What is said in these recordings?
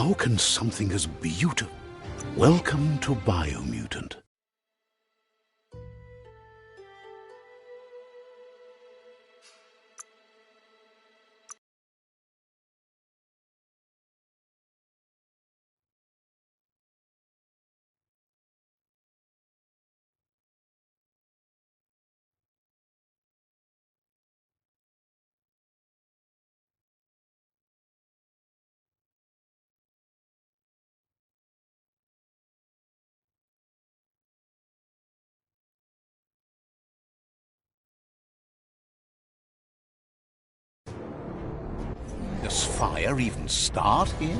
How can something as beautiful... Welcome to Biomutant. Does fire even start here?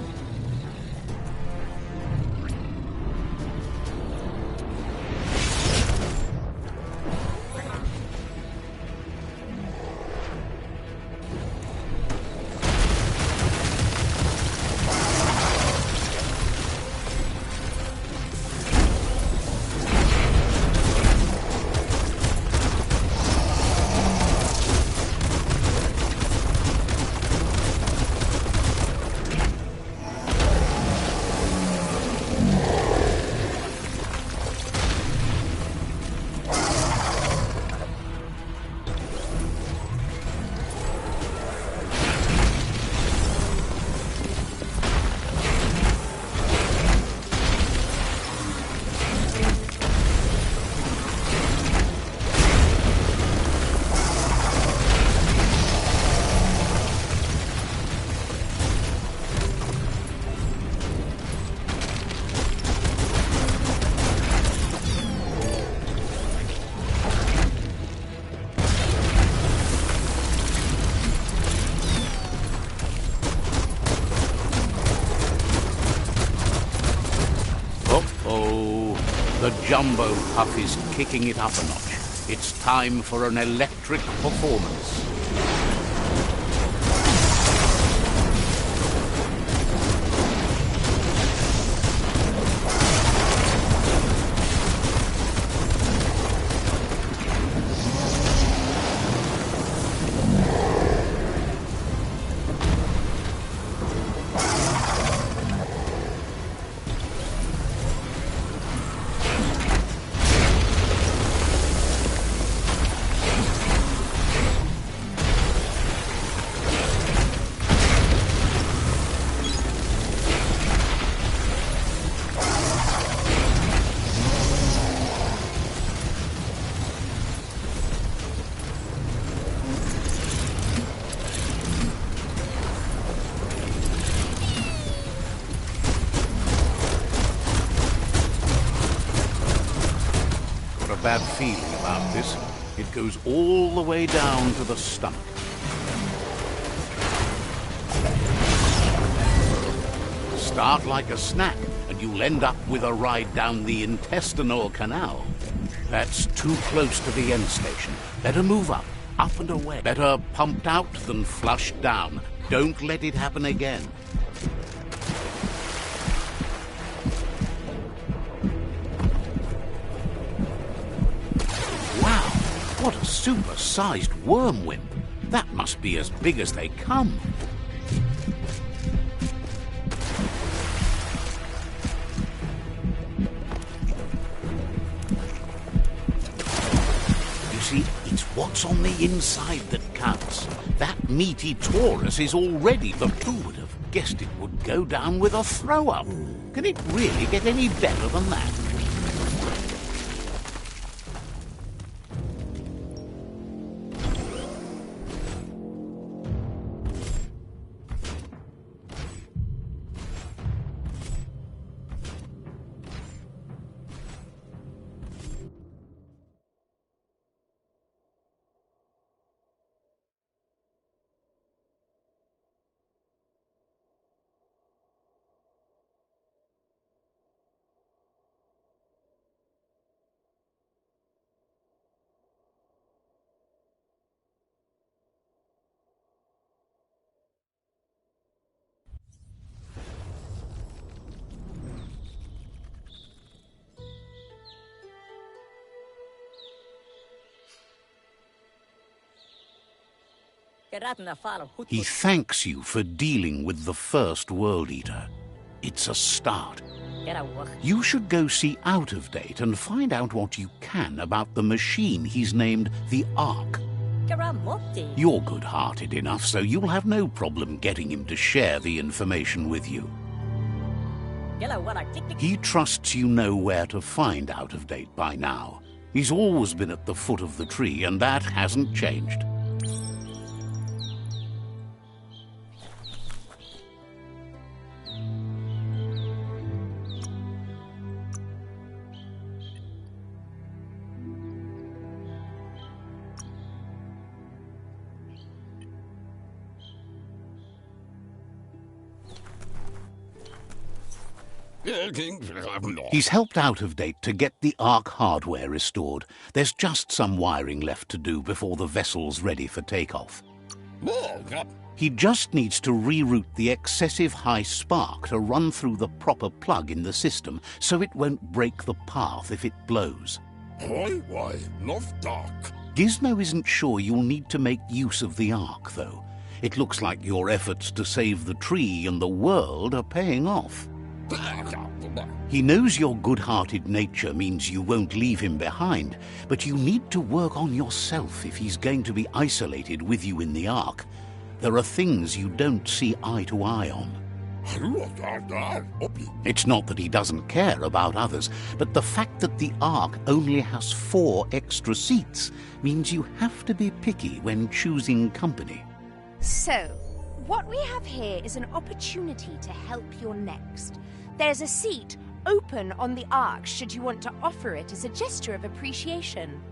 The Jumbo Puff is kicking it up a notch. It's time for an electric performance. Bad feeling about this. It goes all the way down to the stomach. Start like a snack, and you'll end up with a ride down the intestinal canal. That's too close to the end station. Better move up and away. Better pumped out than flushed down. Don't let it happen again. What a super-sized worm wimp. That must be as big as they come. You see, it's what's on the inside that counts. That meaty Taurus is already... Who would have guessed it would go down with a throw-up? Can it really get any better than that? He thanks you for dealing with the first World Eater. it's a start. You should go see Out of Date and find out what you can about the machine he's named the Ark. You're good-hearted enough, so you'll have no problem getting him to share the information with you. He trusts you know where to find Out of Date by now. He's always been at the foot of the tree, and that hasn't changed. He's helped Out of Date to get the Ark hardware restored. There's just some wiring left to do before the vessel's ready for takeoff. He just needs to reroute the excessive high spark to run through the proper plug in the system so it won't break the path if it blows. Gizmo isn't sure you'll need to make use of the Ark, though. It looks like your efforts to save the tree and the world are paying off. He knows your good-hearted nature means you won't leave him behind, but you need to work on yourself if he's going to be isolated with you in the Ark. There are things you don't see eye to eye on. It's not that he doesn't care about others, but the fact that the Ark only has 4 extra seats means you have to be picky when choosing company. So, what we have here is an opportunity to help your next. There's a seat open on the Ark should you want to offer it as a gesture of appreciation.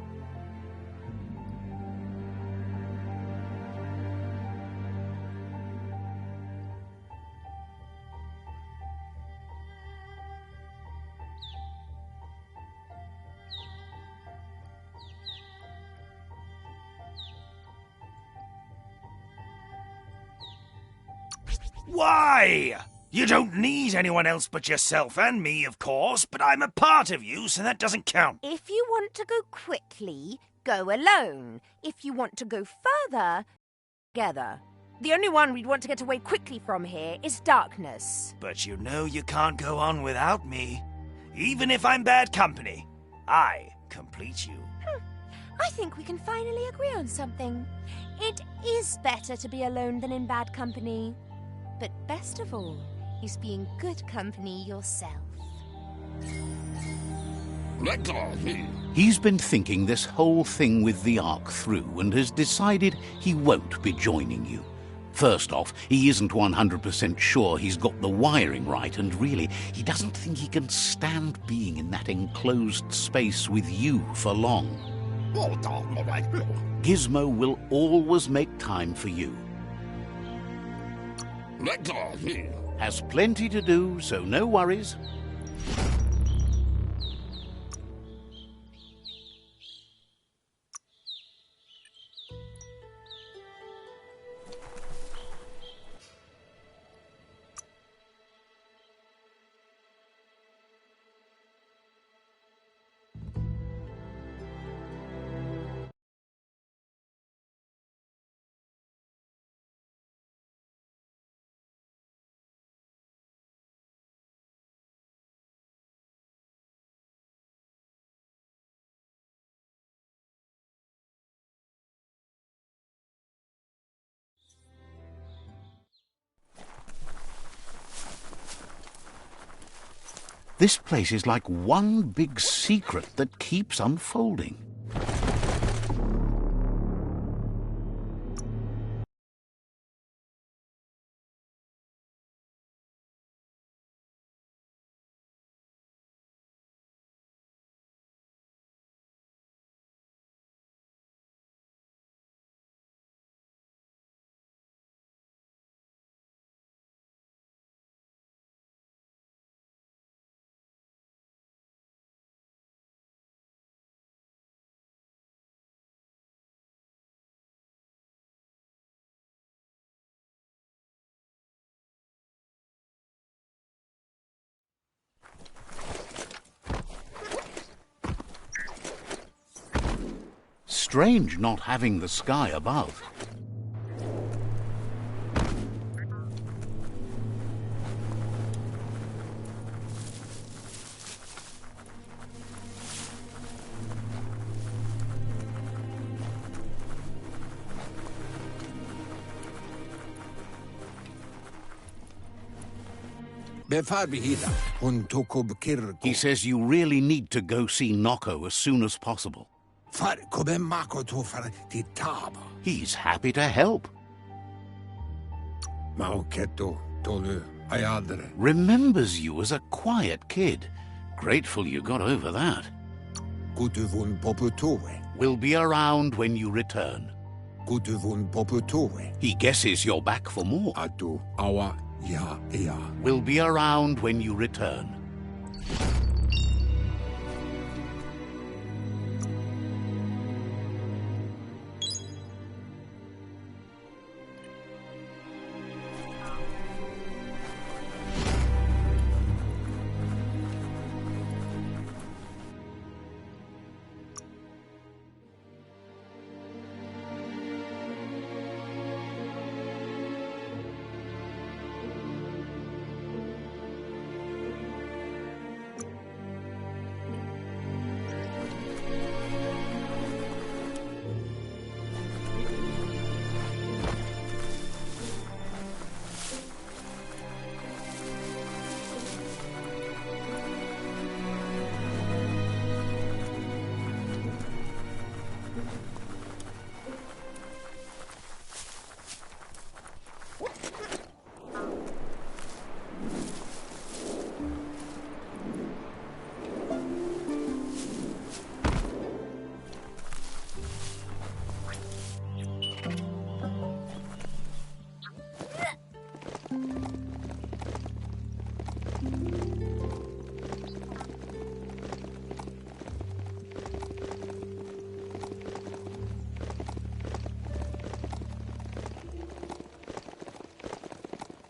Why? You don't need anyone else but yourself and me, of course, but I'm a part of you, so that doesn't count. If you want to go quickly, go alone. If you want to go further, together. The only one we'd want to get away quickly from here is darkness. But you know you can't go on without me. Even if I'm bad company, I complete you. I think we can finally agree on something. It is better to be alone than in bad company. But best of all is being good company yourself. He's been thinking this whole thing with the Ark through and has decided he won't be joining you. First off, he isn't 100% sure he's got the wiring right, and really, he doesn't think he can stand being in that enclosed space with you for long. Gizmo will always make time for you. Has plenty to do, so no worries. This place is like one big secret that keeps unfolding. Strange not having the sky above. He says you really need to go see Noko as soon as possible. He's happy to help. Remembers you as a quiet kid. Grateful you got over that. Will be around when you return. He guesses you're back for more. Will be around when you return.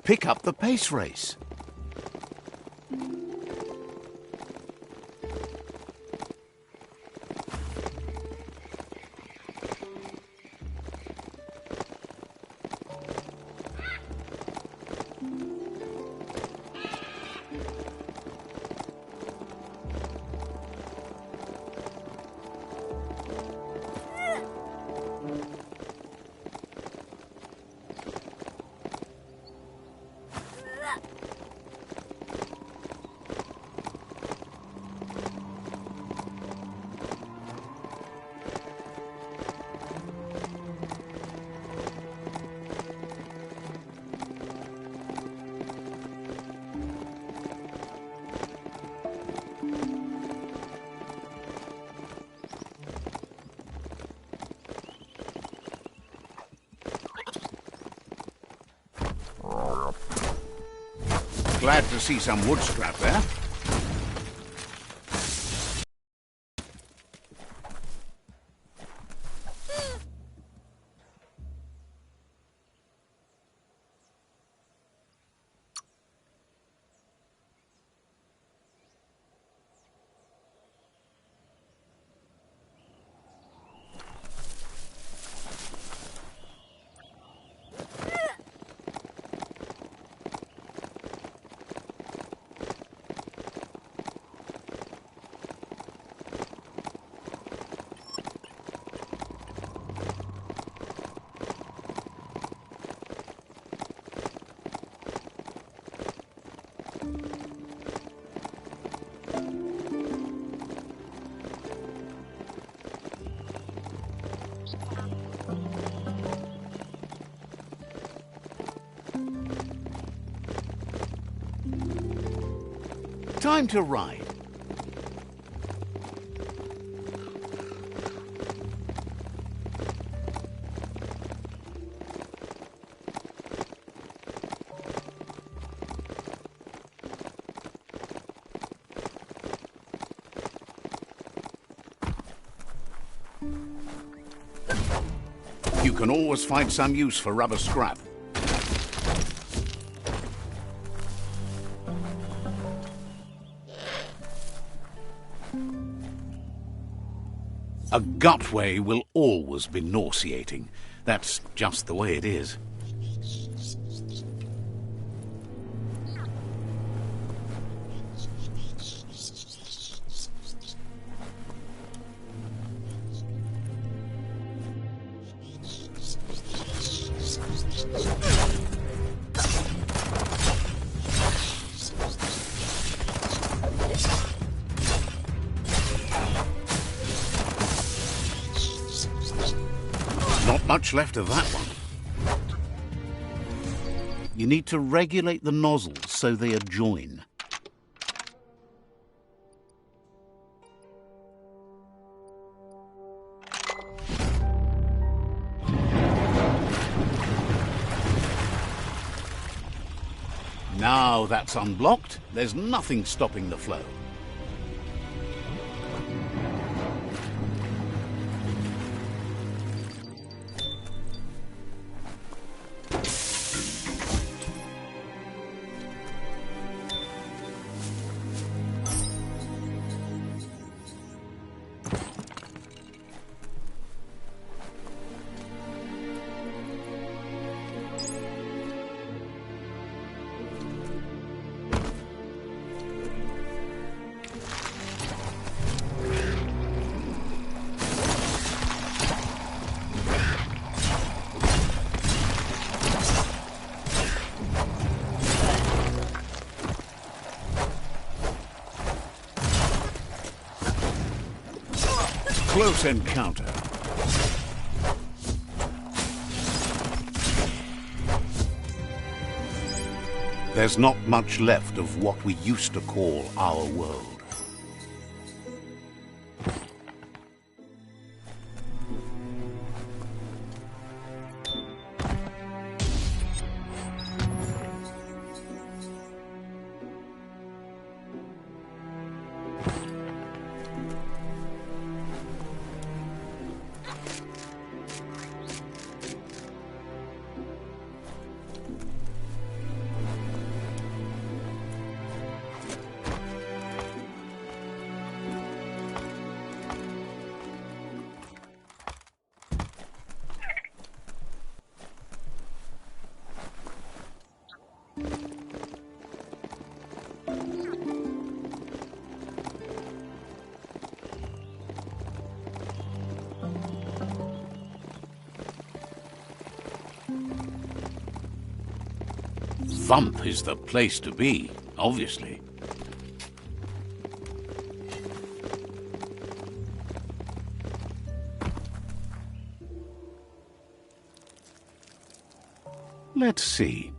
Pick up the pace race. Glad to see some wood scrap there. Time to ride. You can always find some use for rubber scrap. A gutway will always be nauseating. That's just the way it is. much left of that one. You need to regulate the nozzles so they adjoin. Now that's unblocked, there's nothing stopping the flow. Close encounter. There's not much left of what we used to call our world. Vump is the place to be, obviously. Let's see.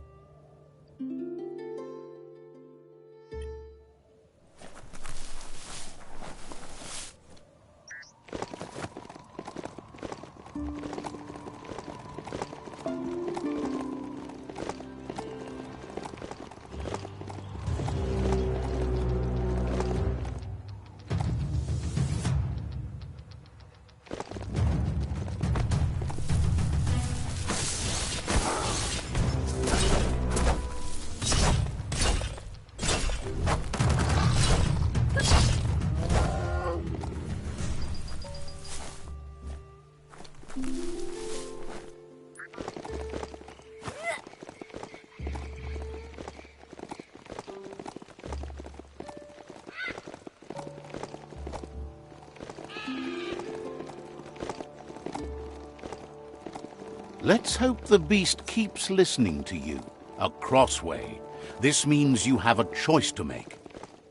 Let's hope the beast keeps listening to you. A crossway. This means you have a choice to make.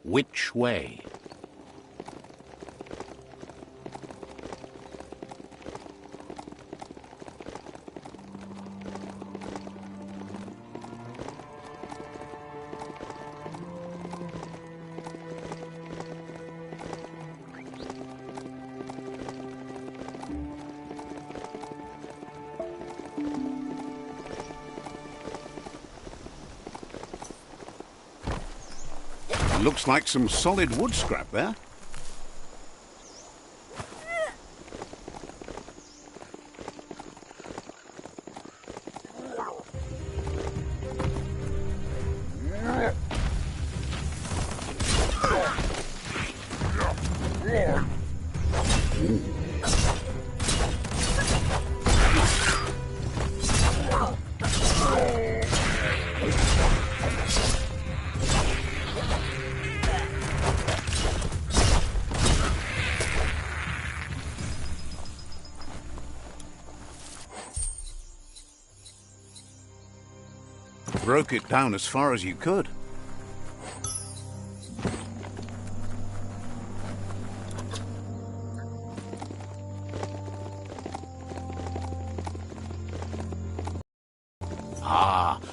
Which way? Looks like some solid wood scrap there. Broke it down as far as you could.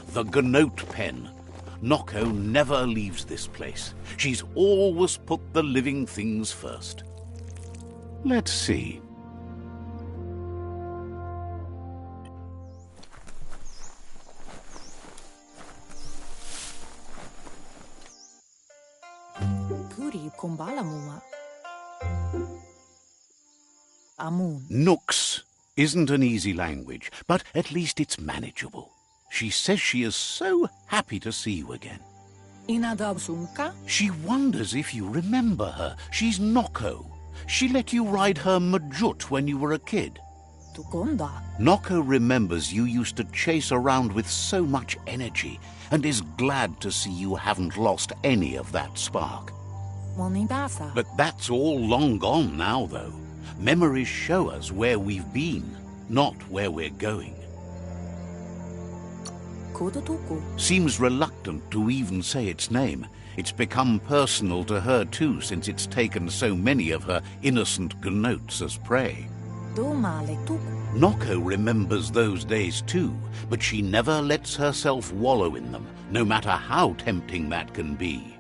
the Gnote Pen. Noko never leaves this place. She's always put the living things first. Let's see. Nooks isn't an easy language, but at least it's manageable. She says she is so happy to see you again. She wonders if you remember her. She's Noko. She let you ride her Majut when you were a kid. Noko remembers you used to chase around with so much energy and is glad to see you haven't lost any of that spark. But that's all long gone now, though. Memories show us where we've been, not where we're going. Seems reluctant to even say its name. It's become personal to her too, since it's taken so many of her innocent gnotes as prey. Noko remembers those days too, but she never lets herself wallow in them, no matter how tempting that can be.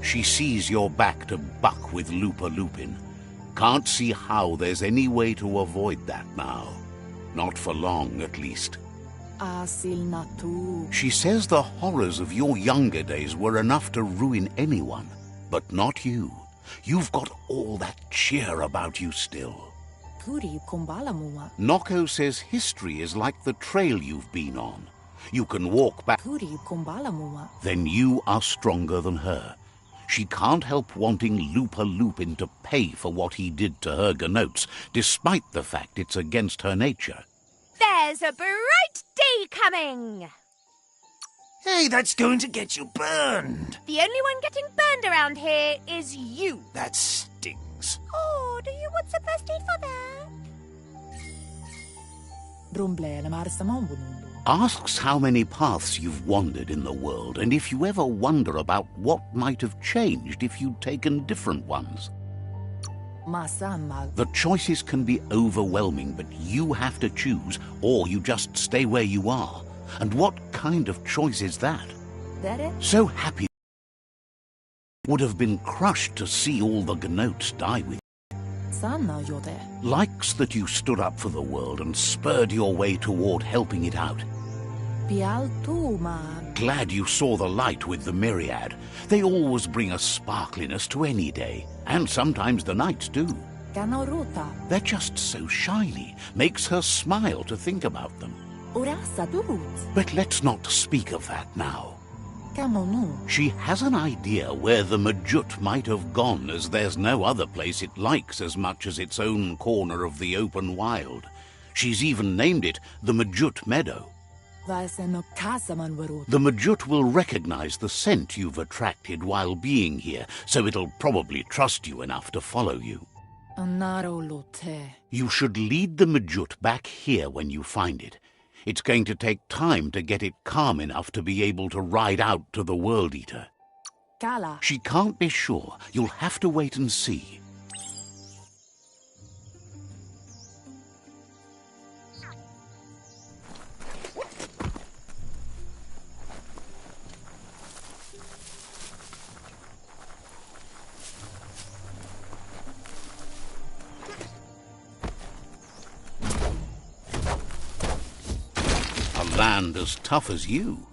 She sees you're back to buck with Lupa Lupin. Can't see how there's any way to avoid that now. Not for long, at least. She says the horrors of your younger days were enough to ruin anyone, but not you. You've got all that cheer about you still. Noko says history is like the trail you've been on. You can walk back. Then you are stronger than her. She can't help wanting Lupa Lupin to pay for what he did to her gnotes, despite the fact it's against her nature. There's a bright day coming! Hey, that's going to get you burned. The only one getting burned around here is you. That stings. Oh, do you want some first aid for that? Asks how many paths you've wandered in the world, and if you ever wonder about what might have changed if you'd taken different ones. The choices can be overwhelming, but you have to choose, or you just stay where you are. And what kind of choice is that? So happy would have been crushed to see all the gnotes die with you. Likes that you stood up for the world and spurred your way toward helping it out. Glad you saw the light with the myriad. They always bring a sparkliness to any day, and sometimes the nights too. They're just so shiny, makes her smile to think about them. But let's not speak of that now. She has an idea where the Majut might have gone, as there's no other place it likes as much as its own corner of the open wild. She's even named it the Majut Meadow. The Majut will recognize the scent you've attracted while being here, so it'll probably trust you enough to follow you. You should lead the Majut back here when you find it. It's going to take time to get it calm enough to be able to ride out to the World Eater. She can't be sure. You'll have to wait and see. Land as tough as you.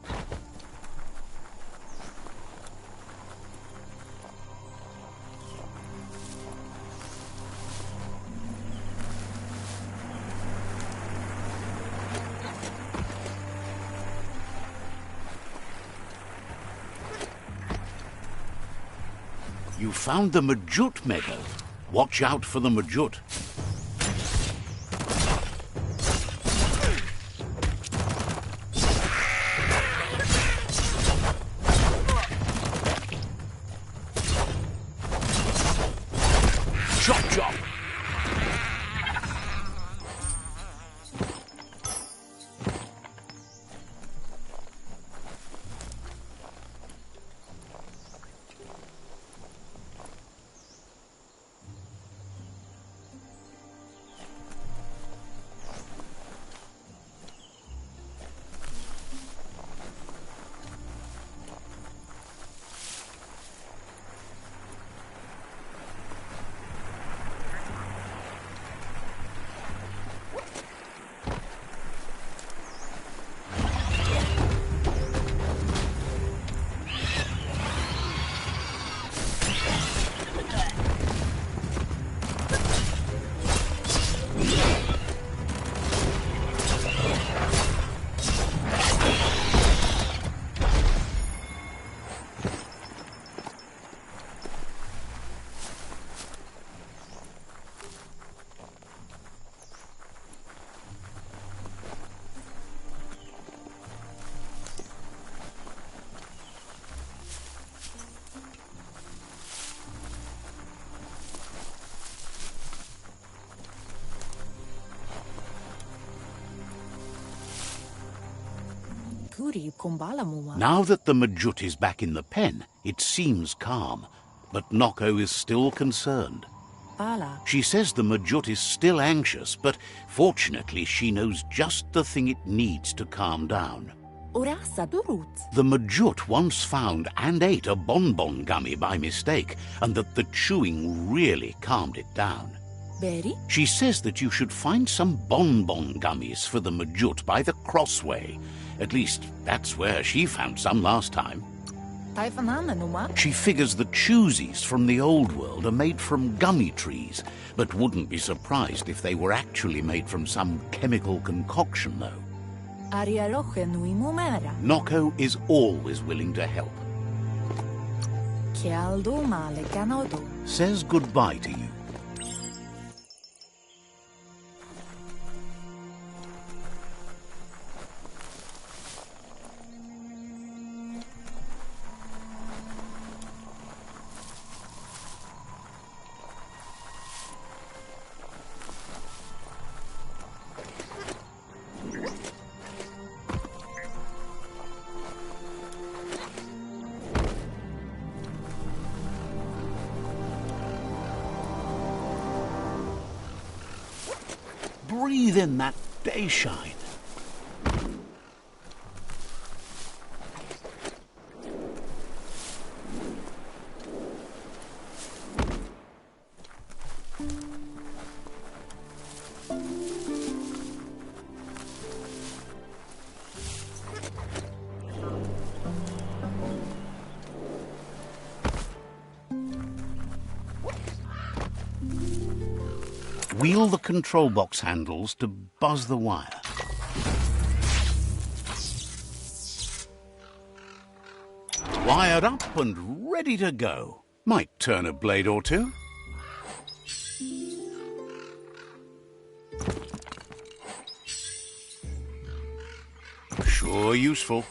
You found the Majut Meadow. Watch out for the Majut. Chop, chop! Now that the Majut is back in the pen, it seems calm, but Noko is still concerned. She says the Majut is still anxious, but fortunately she knows just the thing it needs to calm down. The Majut once found and ate a bonbon gummy by mistake, and that the chewing really calmed it down. She says that you should find some bonbon gummies for the Majut by the crossway. At least, that's where she found some last time. She figures the choosies from the old world are made from gummy trees, but wouldn't be surprised if they were actually made from some chemical concoction, though. Noko is always willing to help. Says goodbye to you. Breathe in that day shine. Wheel the control box handles to buzz the wire. Wired up and ready to go. Might turn a blade or two. Sure useful.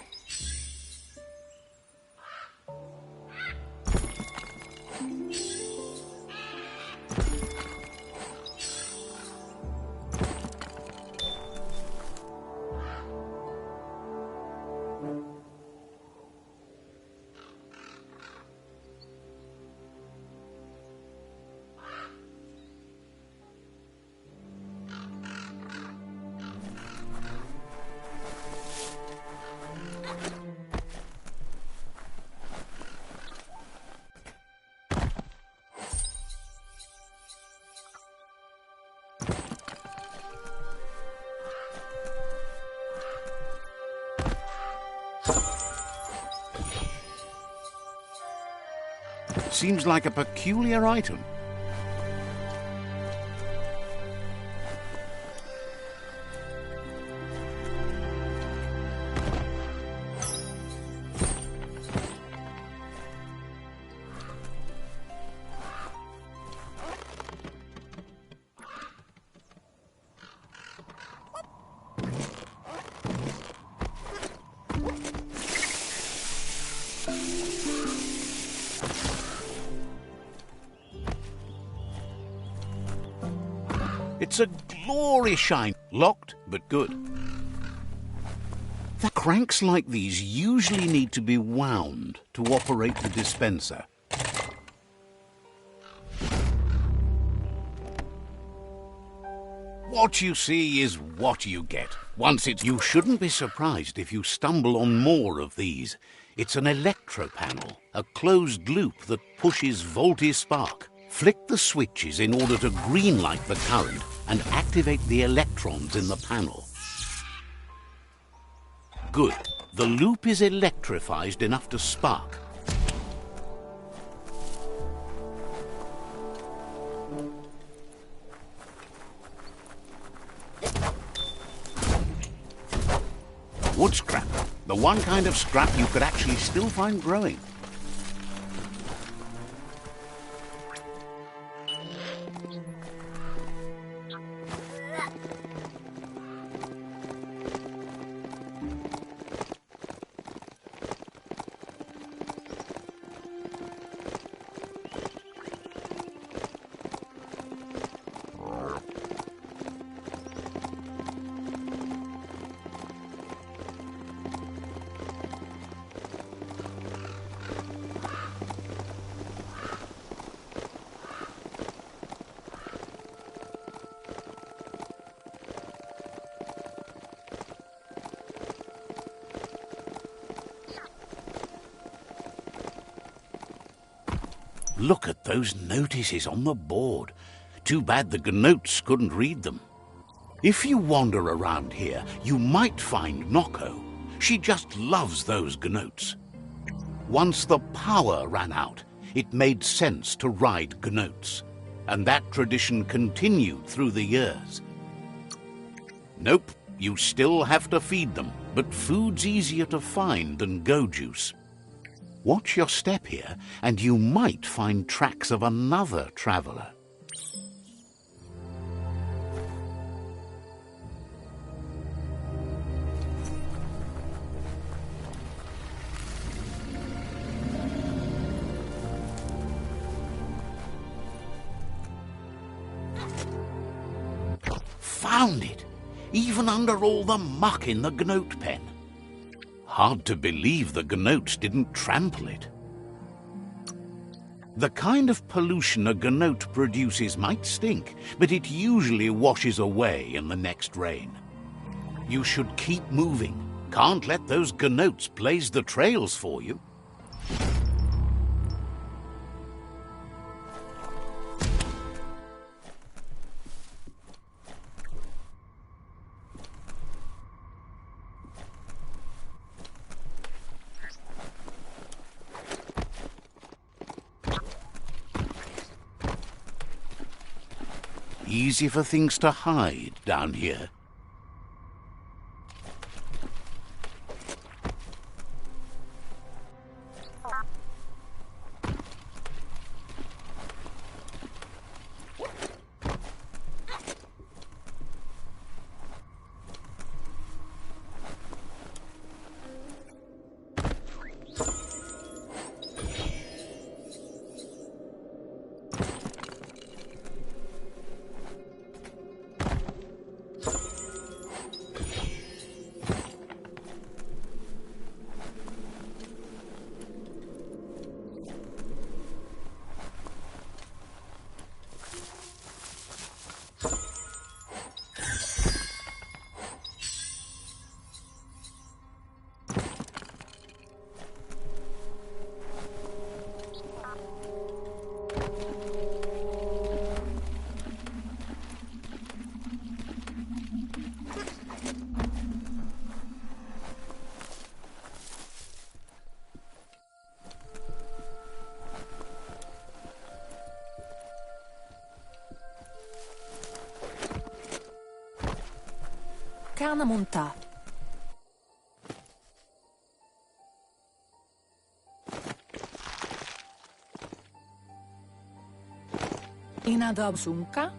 Seems like a peculiar item. It's a glory shine. Locked, but good. The cranks like these usually need to be wound to operate the dispenser. What you see is what you get. You shouldn't be surprised if you stumble on more of these. It's an electro panel, a closed loop that pushes voltage spark. Flick the switches in order to green-light the current and activate the electrons in the panel. Good. The loop is electrified enough to spark. Wood scrap. The one kind of scrap you could actually still find growing. Look at those notices on the board. Too bad the gnotes couldn't read them. If you wander around here, you might find Noko. She just loves those gnotes. Once the power ran out, it made sense to ride gnotes, and that tradition continued through the years. Nope, you still have to feed them, but food's easier to find than go juice. Watch your step here, and you might find tracks of another traveler. Found it, even under all the muck in the gnote pen. Hard to believe the gnotes didn't trample it. The kind of pollution a gnote produces might stink, but it usually washes away in the next rain. You should keep moving. Can't let those gnotes blaze the trails for you. Easy for things to hide down here. Biomutant.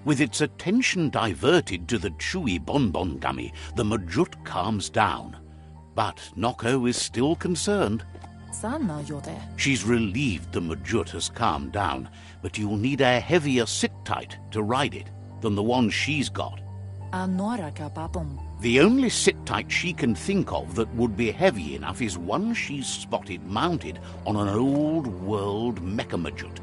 With its attention diverted to the chewy bonbon gummy, the Majut calms down. But Noko is still concerned. She's relieved the Majut has calmed down, but you'll need a heavier sit-tight to ride it than the one she's got. The only sit-tight she can think of that would be heavy enough is one she's spotted mounted on an old-world mecha-Majut.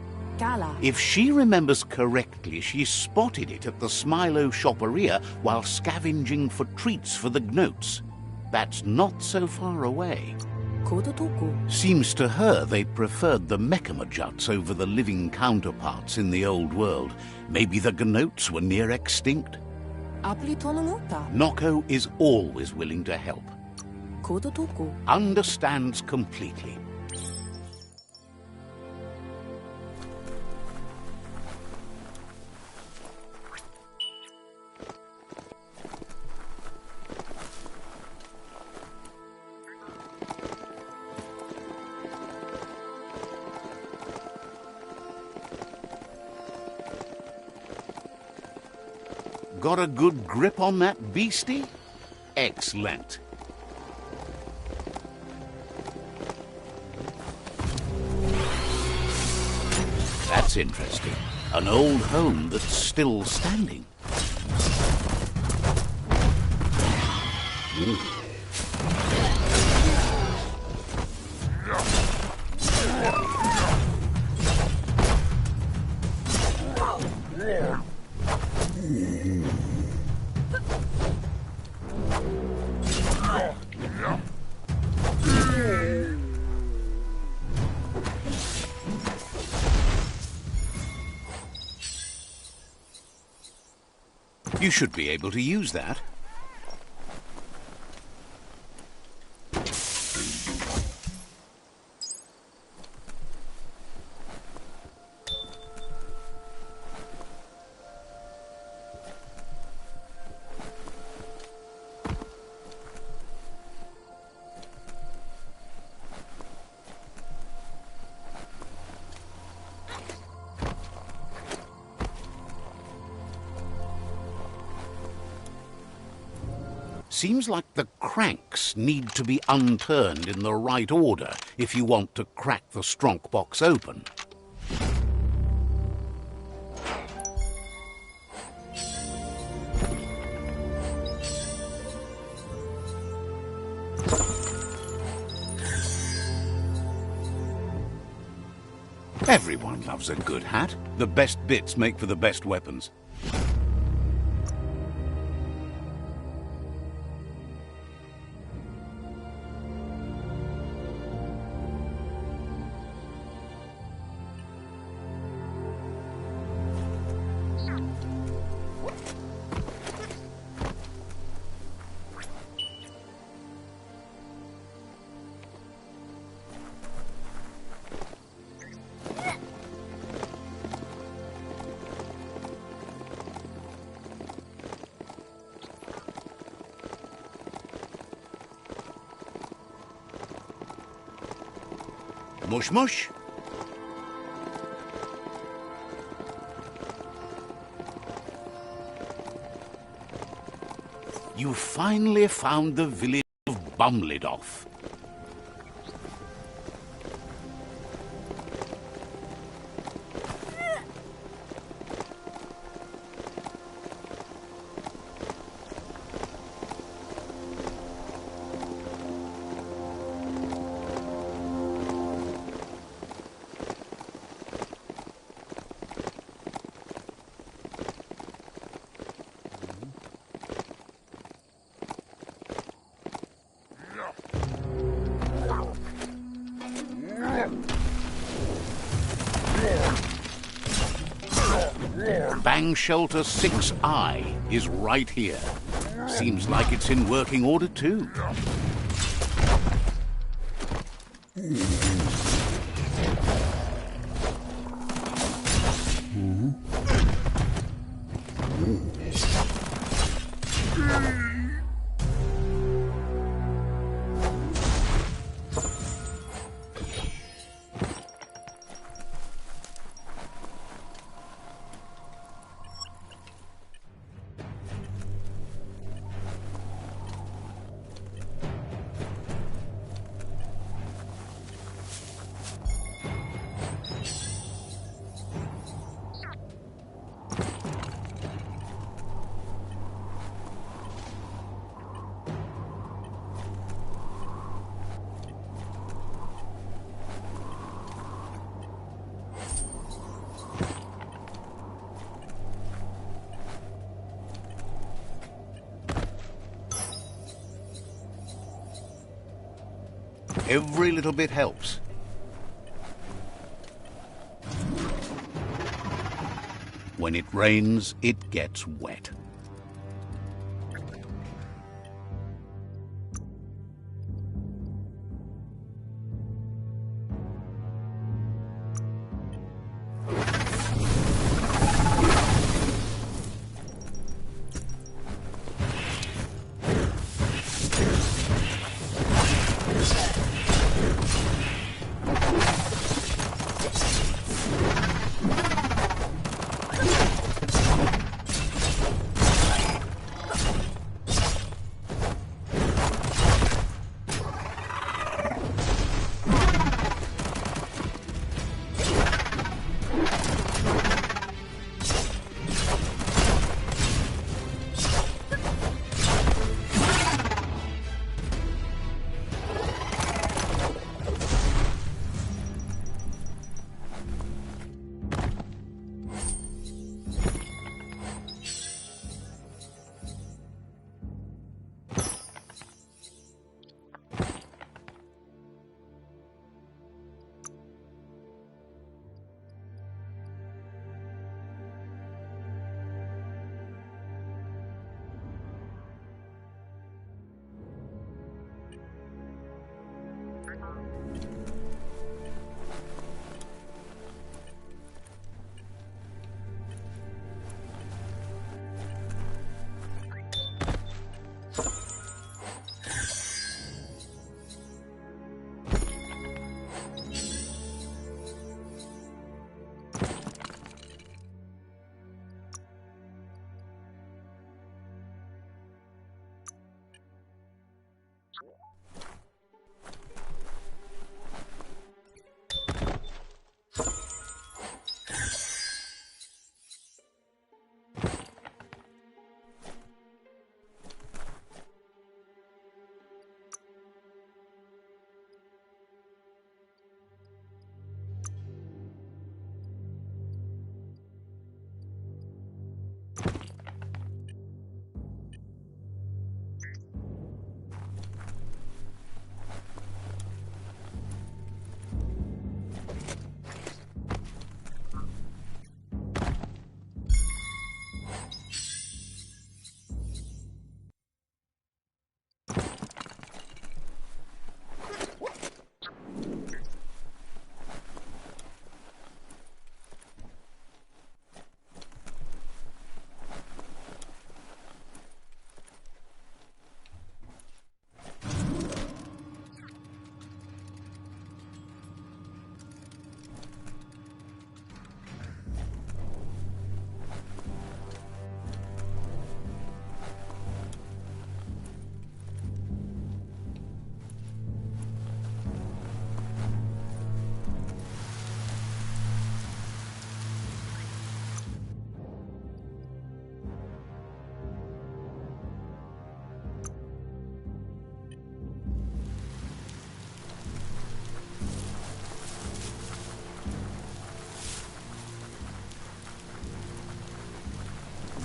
If she remembers correctly, she spotted it at the Smilo Shopperia while scavenging for treats for the gnotes. That's not so far away. Seems to her they preferred the mecha-Majuts over the living counterparts in the old world. Maybe the gnotes were near extinct. Noko is always willing to help. Understands completely. Got a good grip on that beastie? Excellent. That's interesting. An old home that's still standing. Ooh. You should be able to use that. Seems like the cranks need to be unturned in the right order if you want to crack the strong box open. Everyone loves a good hat. The best bits make for the best weapons. Mush mush. You finally found the village of Bumlidoff. Bang Shelter 6I is right here. Seems like it's in working order too. Every little bit helps. When it rains, it gets wet.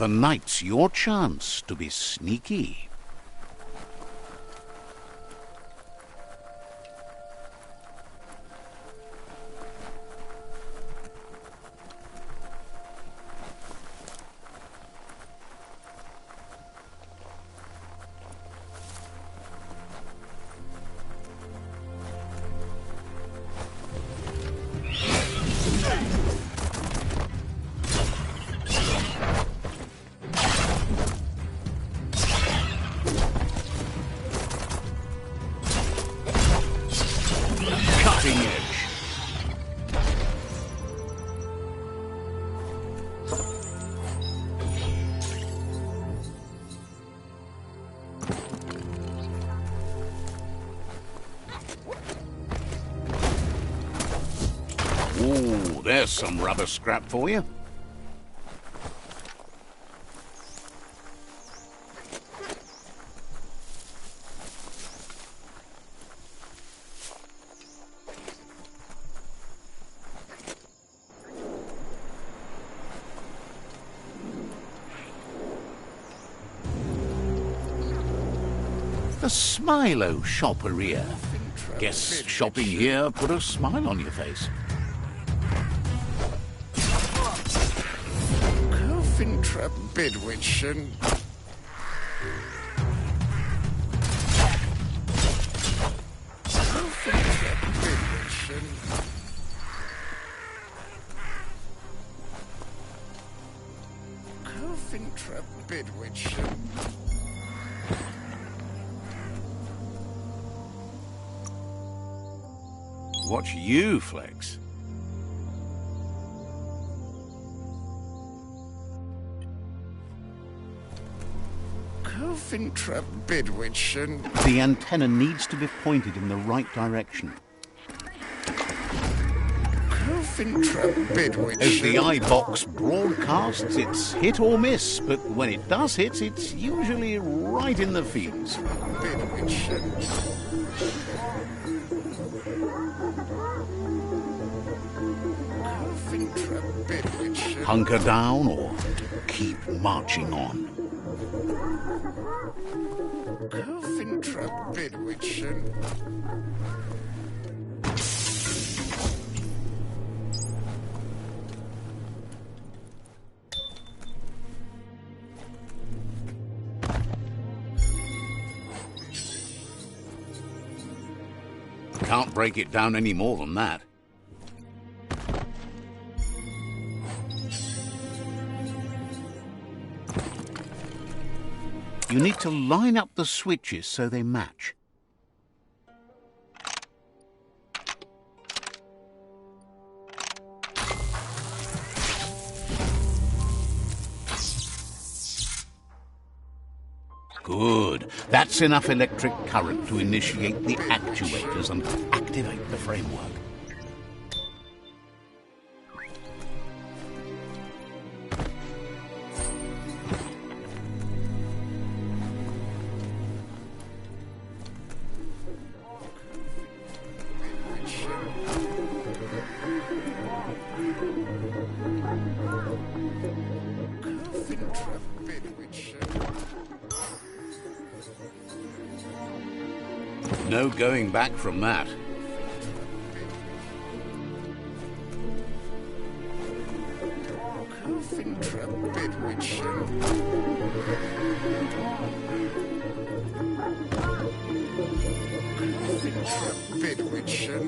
The night's your chance to be sneaky. Cutting edge. Ooh, there's some rubber scrap for you. The Smilo Shopperia. Guess shopping here put a smile on your face. Coventry Bidwitchen. Coventry Bidwitchen. Watch you flex. Coventry Bidwitchen. The antenna needs to be pointed in the right direction. Coventry Bidwitchen. As the eye box broadcasts, it's hit or miss, but when it does hit, it's usually right in the fields. Bidwitchen. Hunker down or keep marching on. Coventry Bidwitchen. Can't break it down any more than that. You need to line up the switches so they match. Good. That's enough electric current to initiate the actuators and activate the framework. No going back from that. Coventry Bidwitchen. Coventry Bidwitchen.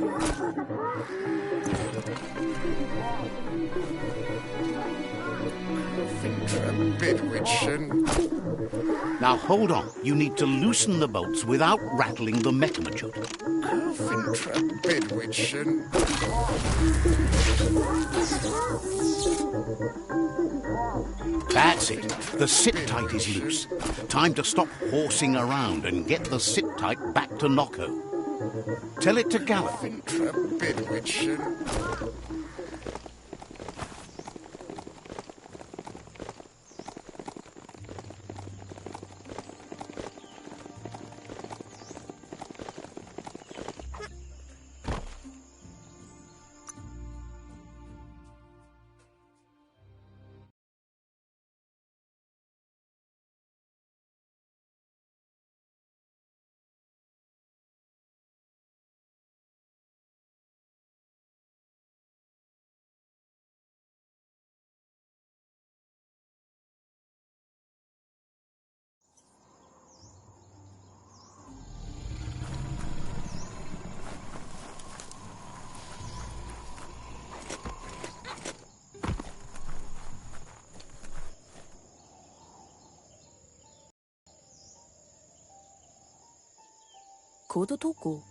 Coventry Bidwitchen. Now hold on. You need to loosen the bolts without rattling the mechanism. Coventry Bidwitchen. That's it. The sit-tight is loose. Time to stop horsing around and get the sit-tight back to Nocco. Tell it to gallop. Coventry Bidwitchen.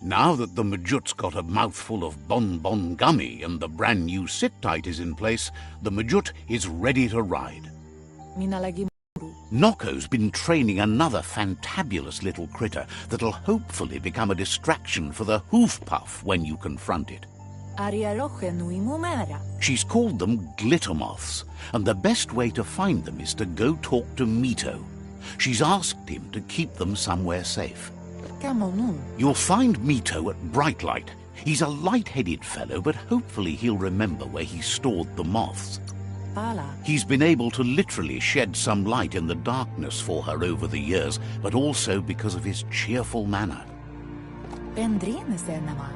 Now that the Majut's got a mouthful of bonbon gummy and the brand new sit-tight is in place, the Majut is ready to ride. Nocco's been training another fantabulous little critter that'll hopefully become a distraction for the hoof puff when you confront it. She's called them glitter moths, and the best way to find them is to go talk to Mito. She's asked him to keep them somewhere safe. You'll find Mito at Brightlight. He's a light-headed fellow, but hopefully he'll remember where he stored the moths. He's been able to literally shed some light in the darkness for her over the years, but also because of his cheerful manner.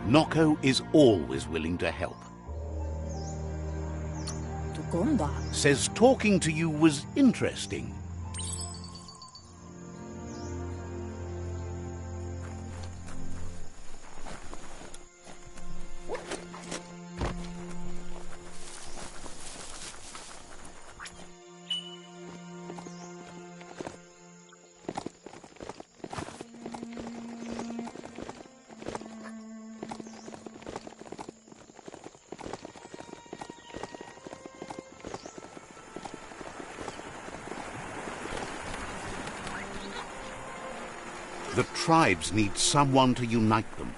Nocco is always willing to help. Says talking to you was interesting. The tribes need someone to unite them.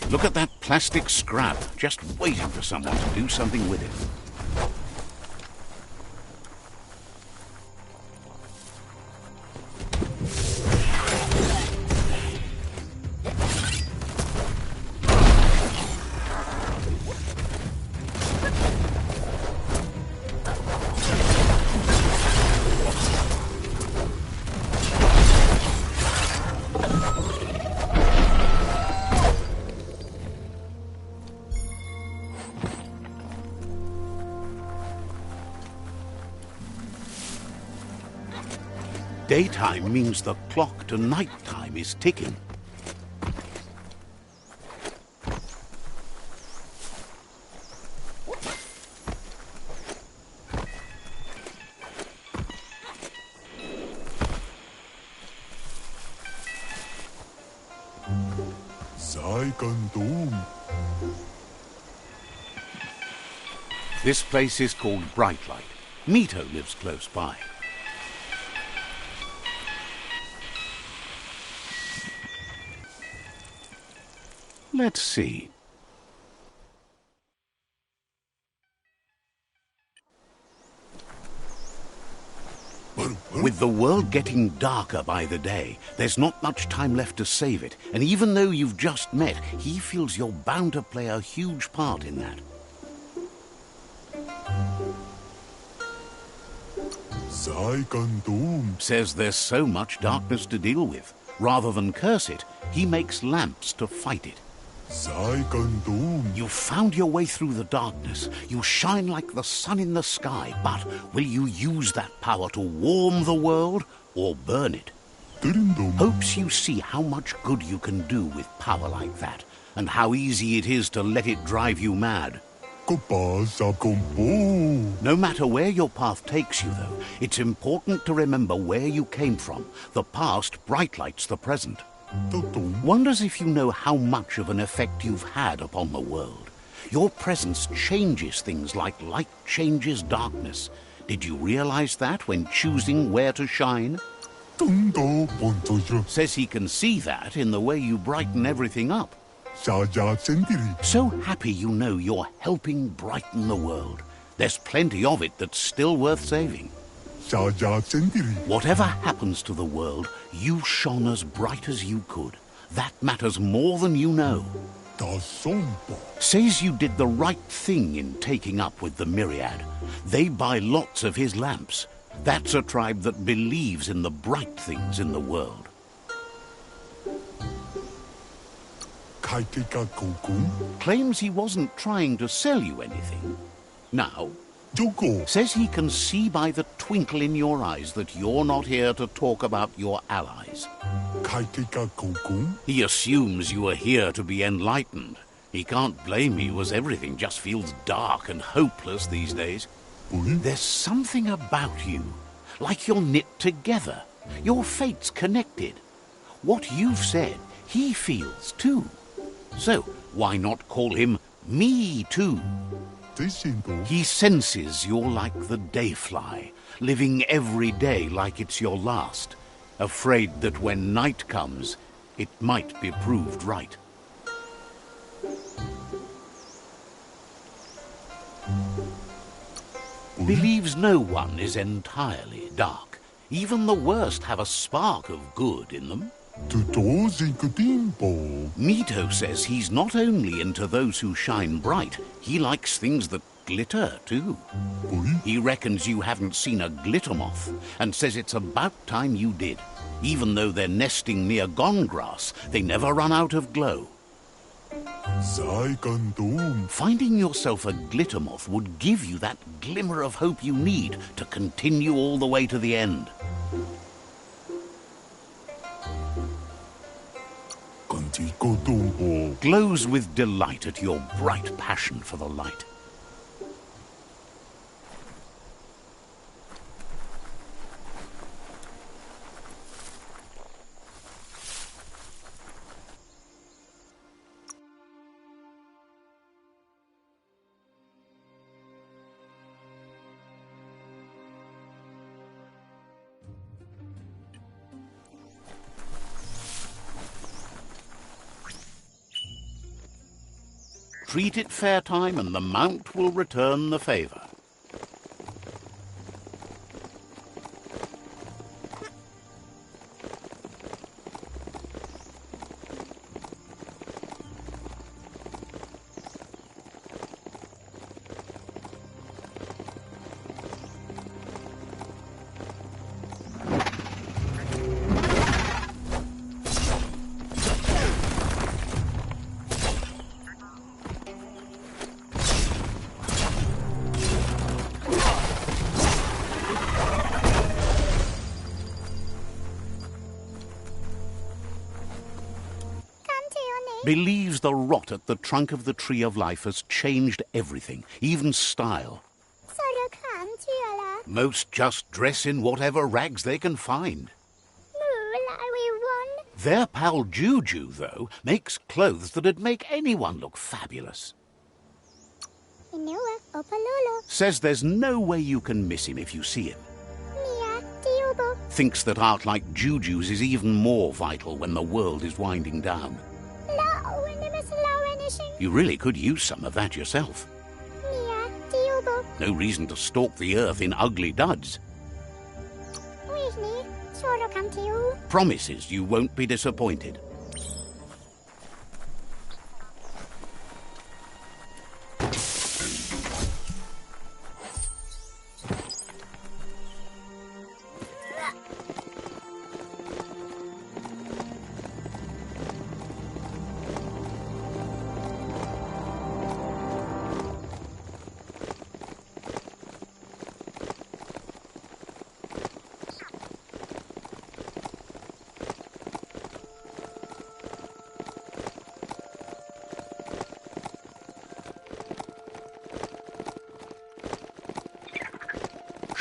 Look at that plastic scrap, just waiting for someone to do something with it. Daytime means the clock to nighttime is ticking. This place is called Brightlight. Mito lives close by. Let's see. With the world getting darker by the day, there's not much time left to save it. And even though you've just met, he feels you're bound to play a huge part in that. Says there's so much darkness to deal with. Rather than curse it, he makes lamps to fight it. You've found your way through the darkness. You shine like the sun in the sky, but will you use that power to warm the world or burn it? Hopes you see how much good you can do with power like that, and how easy it is to let it drive you mad. No matter where your path takes you, though, it's important to remember where you came from. The past bright lights the present. Wonders if you know how much of an effect you've had upon the world. Your presence changes things like light changes darkness. Did you realize that when choosing where to shine? Says he can see that in the way you brighten everything up. So happy you know you're helping brighten the world. There's plenty of it that's still worth saving. Whatever happens to the world, you shone as bright as you could. That matters more than you know. Says you did the right thing in taking up with the Myriad. They buy lots of his lamps. That's a tribe that believes in the bright things in the world. Claims he wasn't trying to sell you anything. Now, says he can see by the twinkle in your eyes that you're not here to talk about your allies. He assumes you are here to be enlightened. He can't blame you, as everything just feels dark and hopeless these days. There's something about you, like you're knit together. Your fate's connected. What you've said, he feels too. So, why not call him Me Too? He senses you're like the dayfly, living every day like it's your last, afraid that when night comes, it might be proved right. Believes no one is entirely dark. Even the worst have a spark of good in them. Mito says he's not only into those who shine bright, he likes things that glitter too. He reckons you haven't seen a glitter moth, and says it's about time you did. Even though they're nesting near gone grass, they never run out of glow. Finding yourself a glitter moth would give you that glimmer of hope you need to continue all the way to the end. Glows with delight at your bright passion for the light. Treat it fair time and the mount will return the favour. Believes the rot at the trunk of the Tree of Life has changed everything, even style. Most just dress in whatever rags they can find. Their pal Juju, though, makes clothes that'd make anyone look fabulous. Says there's no way you can miss him if you see him. Thinks that art like Juju's is even more vital when the world is winding down. You really could use some of that yourself. No reason to stalk the earth in ugly duds. Promises you won't be disappointed.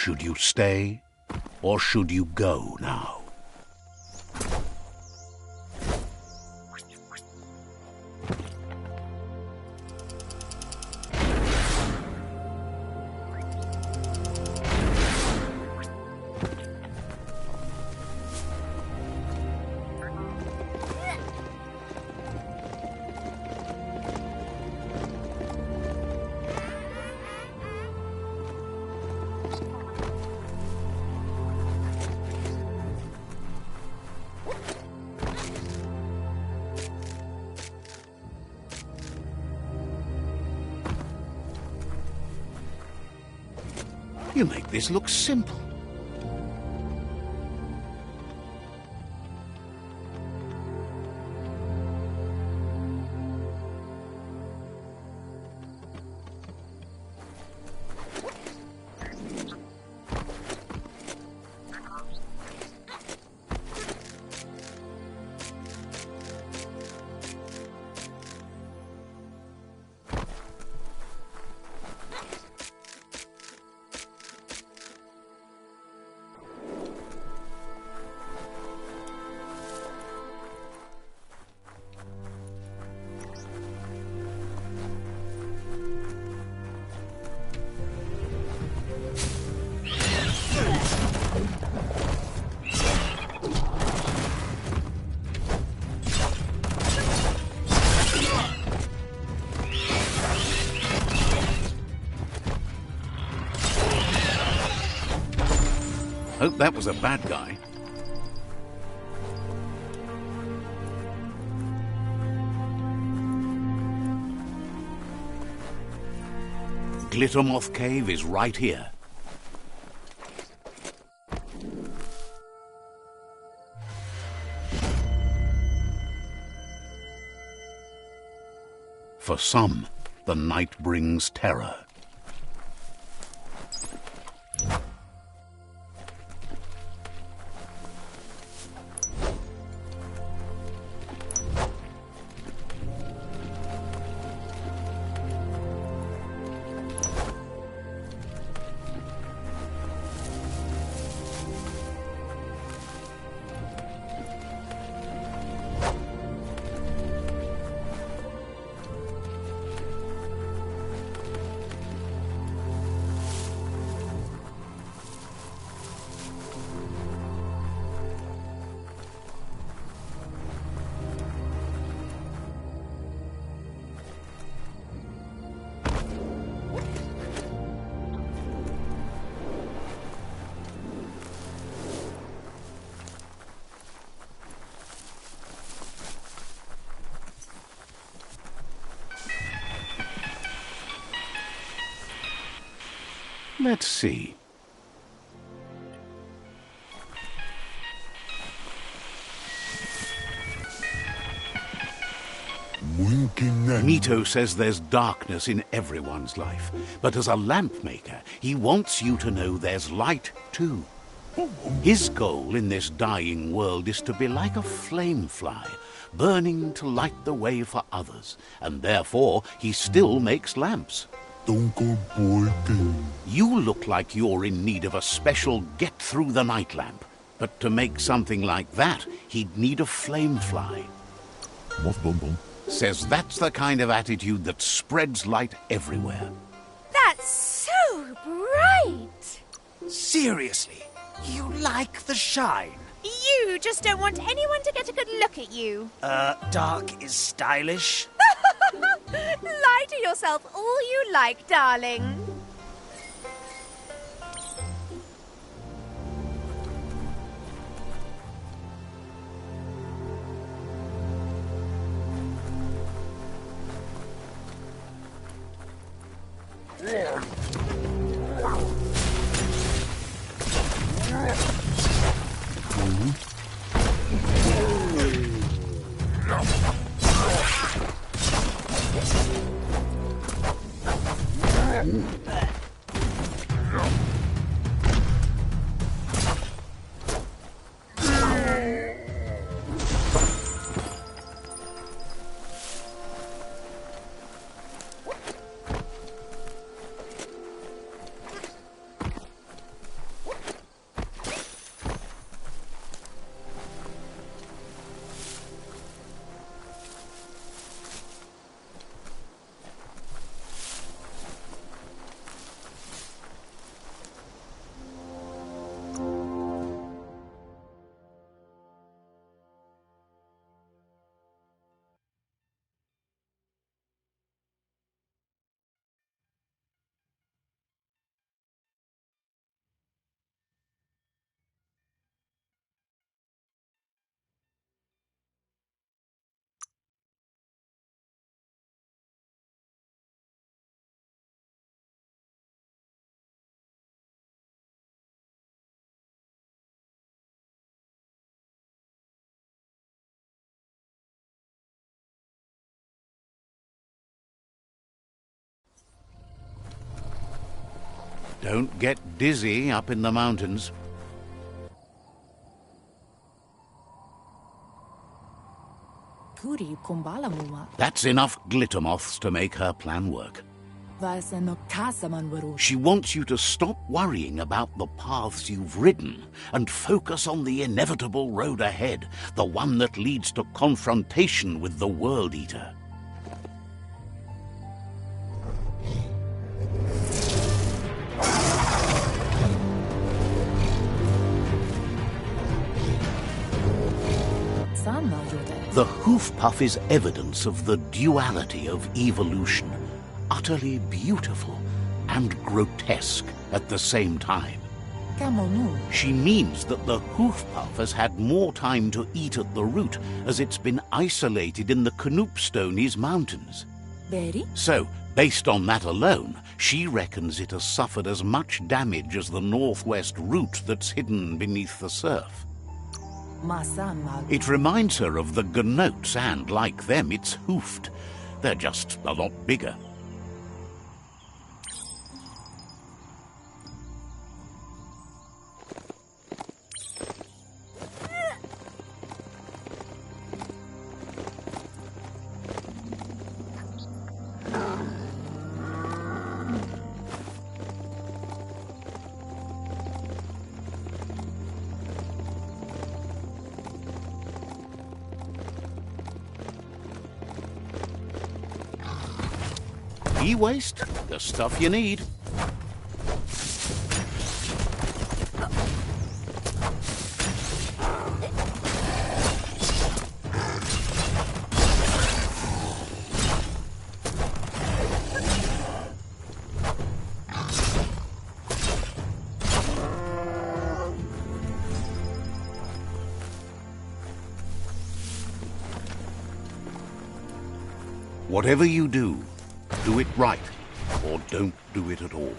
Should you stay, or should you go now? You make this look simple. Hope that was a bad guy. Glittermoth Cave is right here. For some, the night brings terror. Let's see. Mito says there's darkness in everyone's life, but as a lamp maker, he wants you to know there's light too. His goal in this dying world is to be like a flame fly, burning to light the way for others, and therefore he still makes lamps. You look like you're in need of a special get-through-the-night lamp. But to make something like that, he'd need a flame fly. Says that's the kind of attitude that spreads light everywhere. That's so bright! Seriously, you like the shine? You just don't want anyone to get a good look at you. Dark is stylish. Lie to yourself all you like, darling. Don't get dizzy up in the mountains. Puri kumbala muma. That's enough glitter moths to make her plan work. Vaisa no kasaman waru. She wants you to stop worrying about the paths you've ridden and focus on the inevitable road ahead, the one that leads to confrontation with the World Eater. The hoof puff is evidence of the duality of evolution, utterly beautiful and grotesque at the same time. She means that the hoof puff has had more time to eat at the root as it's been isolated in the Knoopstonies mountains. So, based on that alone, she reckons it has suffered as much damage as the northwest root that's hidden beneath the surf. It reminds her of the gnotes and, like them, it's hoofed. They're just a lot bigger. E-waste, the stuff you need. Whatever you do it right, or don't do it at all.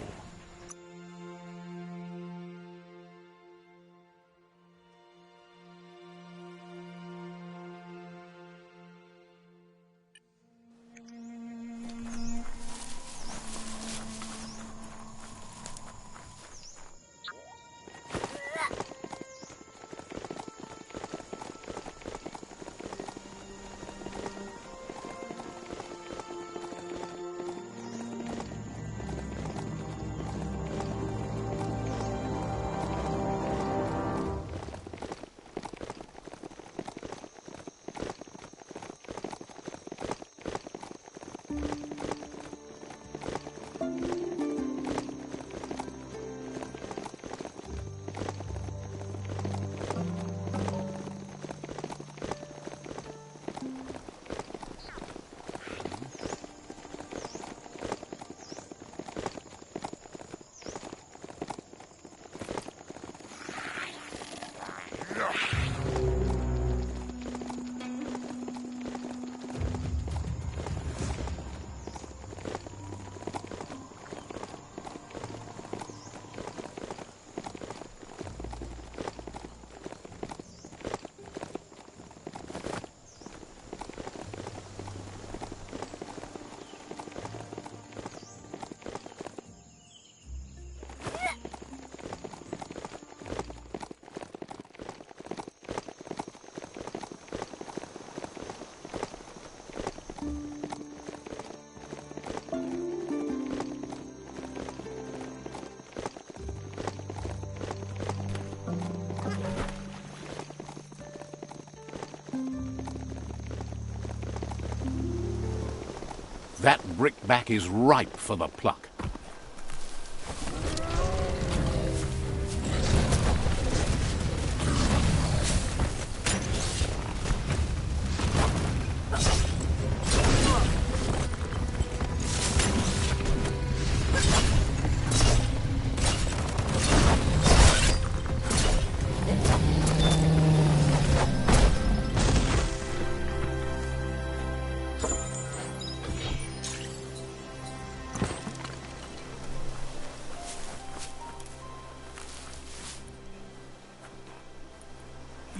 That brickbat is ripe for the pluck.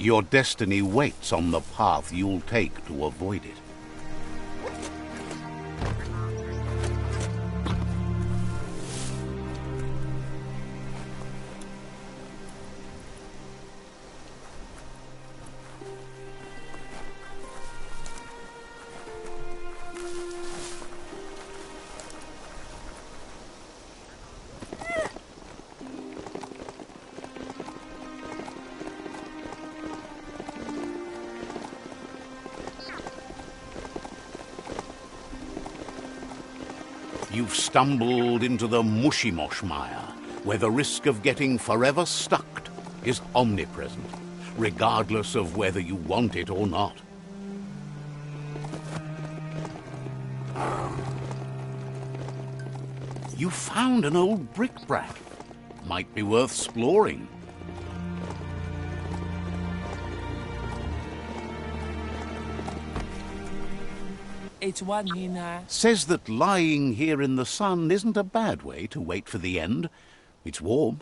Your destiny waits on the path you'll take to avoid it. You've stumbled into the mushy-mosh mire, where the risk of getting forever stuck is omnipresent, regardless of whether you want it or not. You found an old bric-a-brac. Might be worth exploring. It's what Nina. Says that lying here in the sun isn't a bad way to wait for the end. It's warm.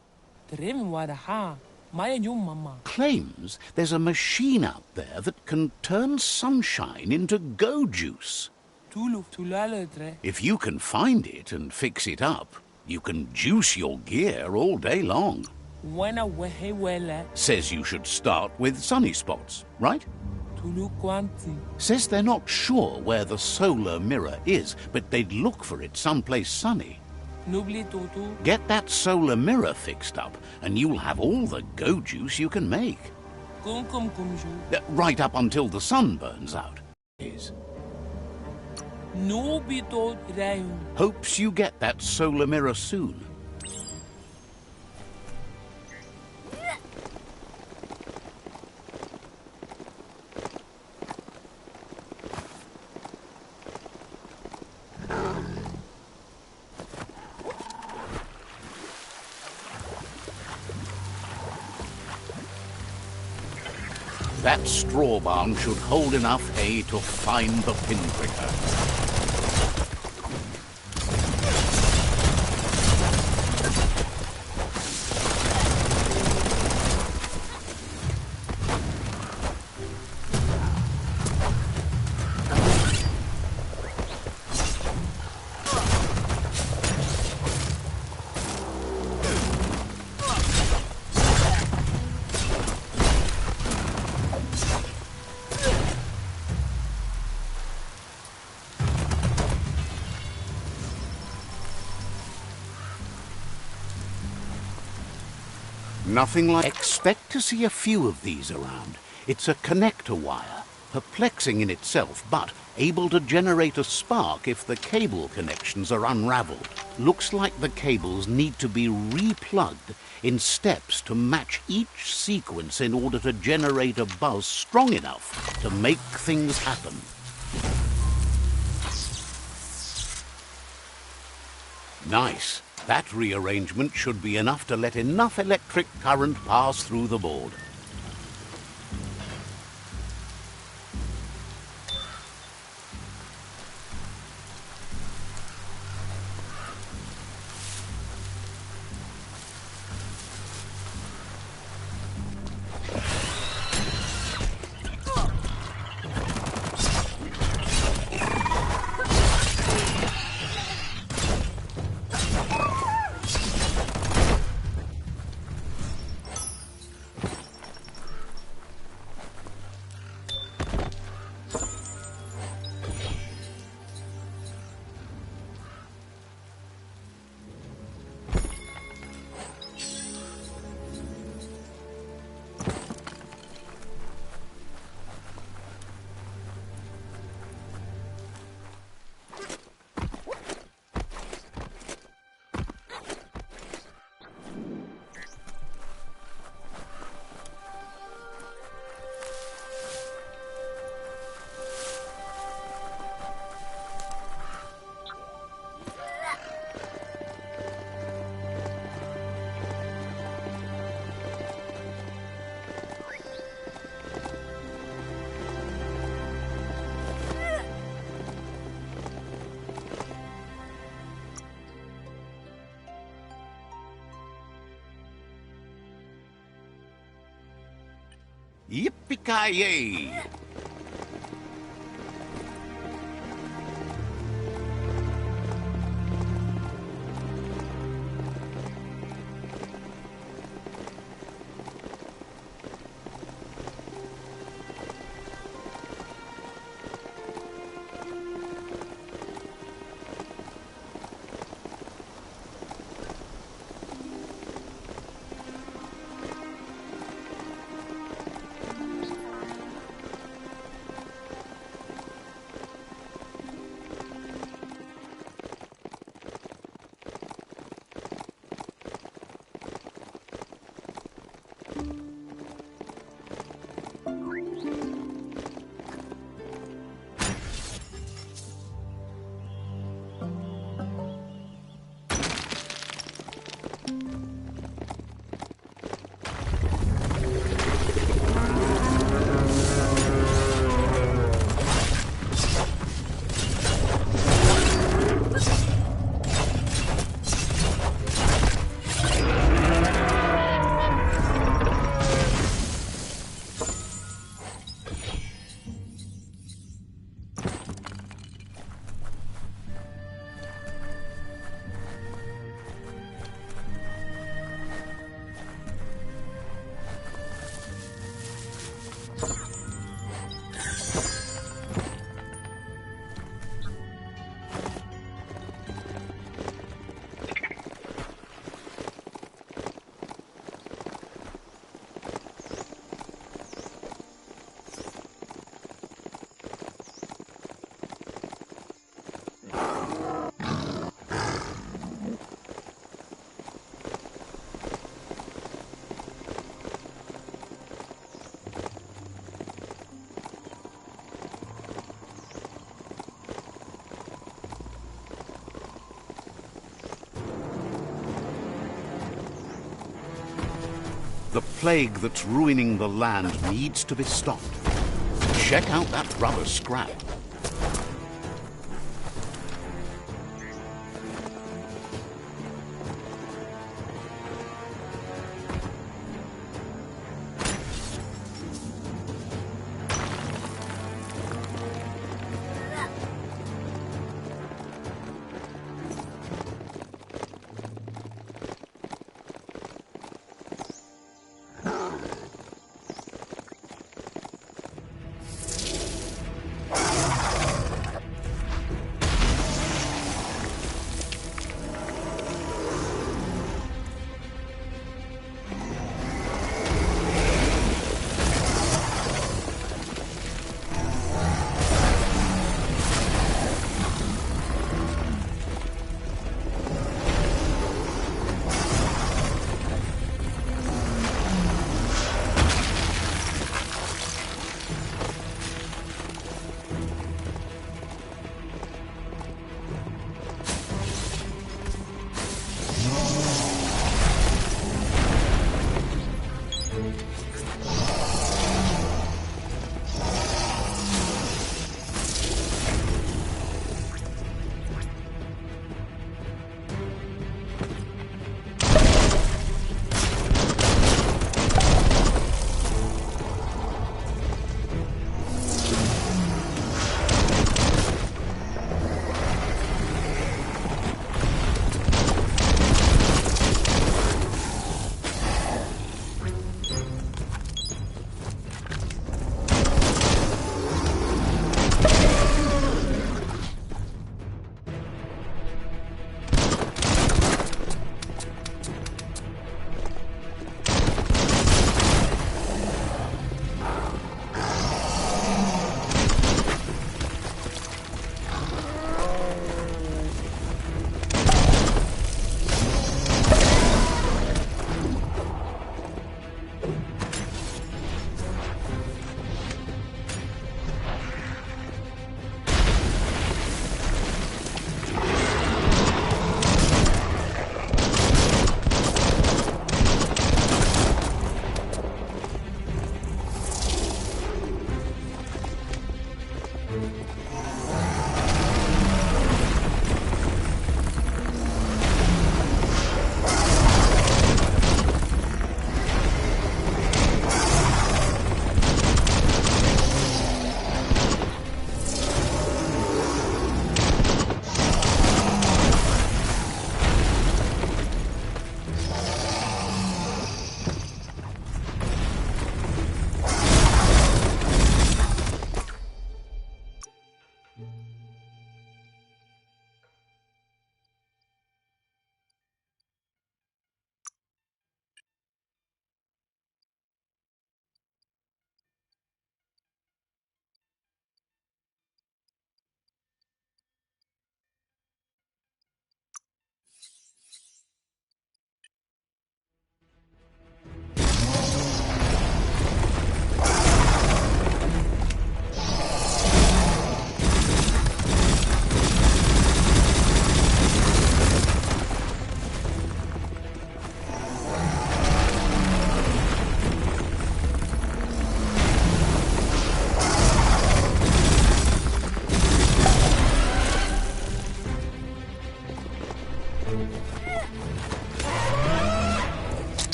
Trim wadaha. Maya yung mama. Claims there's a machine out there that can turn sunshine into go juice. Tulu tulale. If you can find it and fix it up, you can juice your gear all day long. When a wehe wele. Says you should start with sunny spots, right? Tulu quanti. Says they're not sure where the solar mirror is, but they'd look for it someplace sunny. Nubli tutu. Get that solar mirror fixed up, and you'll have all the go juice you can make. Kum kumju. Right up until the sun burns out. Is. No bito rayo. Hopes you get that solar mirror soon. That straw barn should hold enough hay to find the pinpricker. Nothing like... Expect to see a few of these around. It's a connector wire, perplexing in itself, but able to generate a spark if the cable connections are unraveled. Looks like the cables need to be replugged in steps to match each sequence in order to generate a buzz strong enough to make things happen. Nice. That rearrangement should be enough to let enough electric current pass through the board. Yippee-ki-yay! plague that's ruining the land needs to be stopped. Check out that rubber scrap.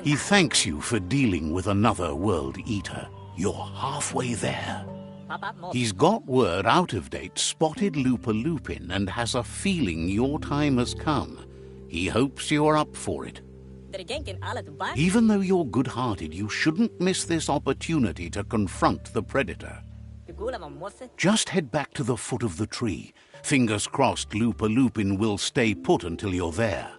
He thanks you for dealing with another world eater. You're halfway there. He's got word Out of Date spotted Lupin and has a feeling your time has come. He hopes you're up for it. Even though you're good-hearted, you shouldn't miss this opportunity to confront the predator. Just head back to the foot of the tree. Fingers crossed Lupin will stay put until you're there.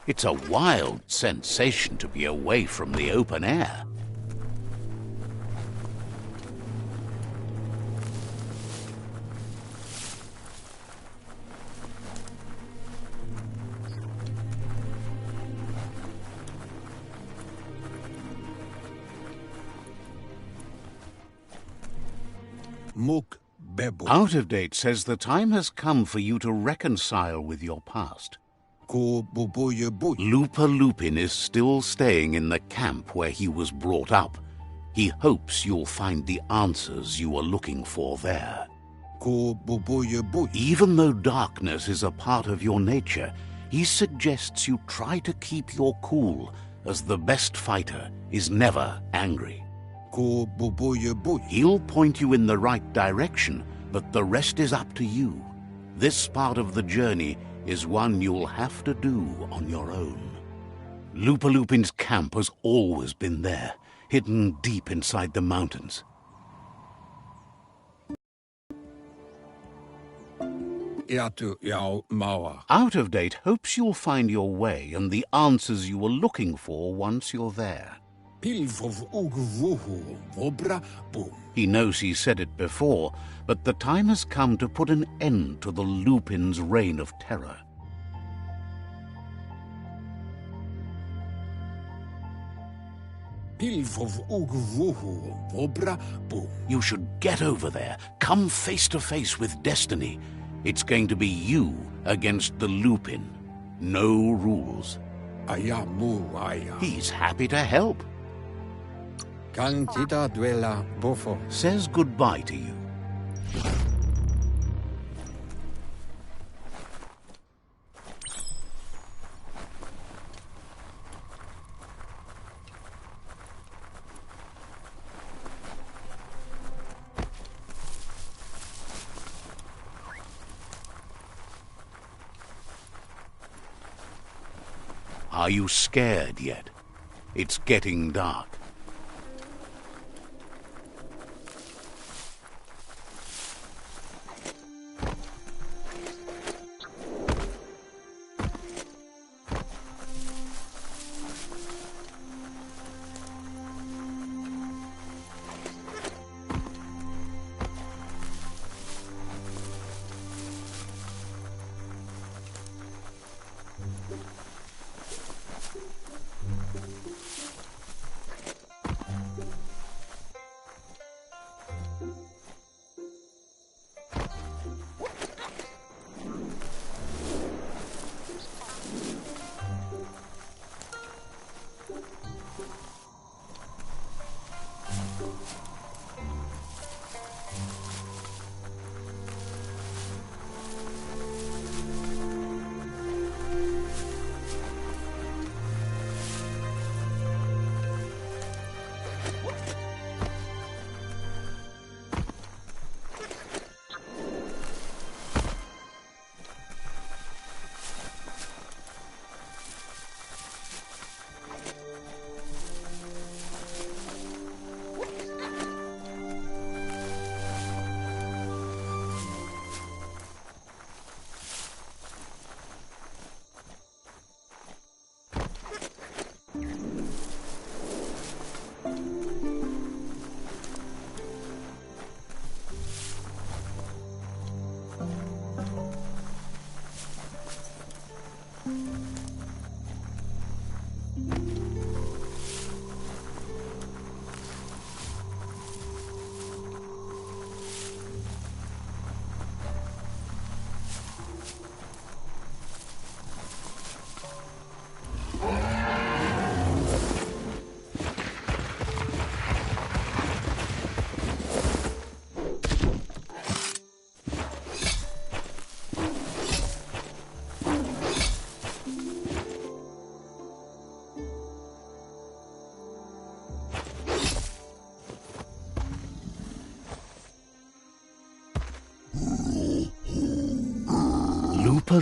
It's a wild sensation to be away from the open air. Out of Date says the time has come for you to reconcile with your past. Lupin is still staying in the camp where he was brought up. He hopes you'll find the answers you are looking for there. Even though darkness is a part of your nature, he suggests you try to keep your cool, as the best fighter is never angry. He'll point you in the right direction, but the rest is up to you. This part of the journey is one you'll have to do on your own. Lupin's camp has always been there, hidden deep inside the mountains. Out of Date hopes you'll find your way and the answers you were looking for once you're there. He knows he said it before, but the time has come to put an end to the Lupin's reign of terror. You should get over there. Come face to face with destiny. It's going to be you against the Lupin. No rules. He's happy to help. Says goodbye to you. Are you scared yet? It's getting dark.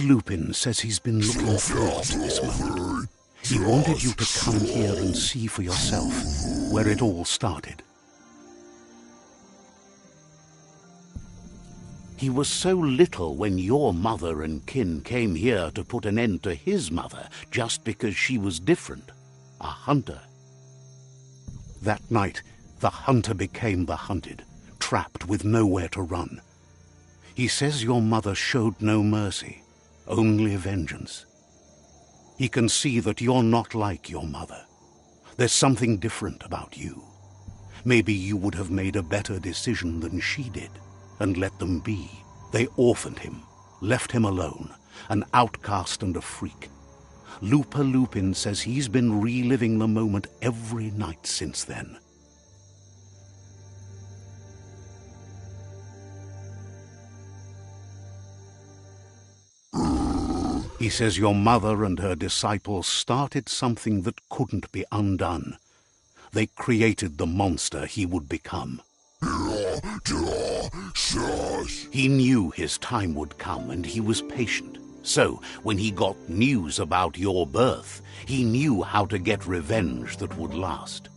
Lupin says he's been looking forward to this moment. He wanted you to come here and see for yourself where it all started. He was so little when your mother and kin came here to put an end to his mother just because she was different, a hunter. That night, the hunter became the hunted, trapped with nowhere to run. He says your mother showed no mercy. Only vengeance. He can see that you're not like your mother. There's something different about you. Maybe you would have made a better decision than she did, and let them be. They orphaned him, left him alone, an outcast and a freak. Lupin says he's been reliving the moment every night since then. He says your mother and her disciples started something that couldn't be undone. They created the monster he would become. He knew his time would come, and he was patient. So, when he got news about your birth, he knew how to get revenge that would last.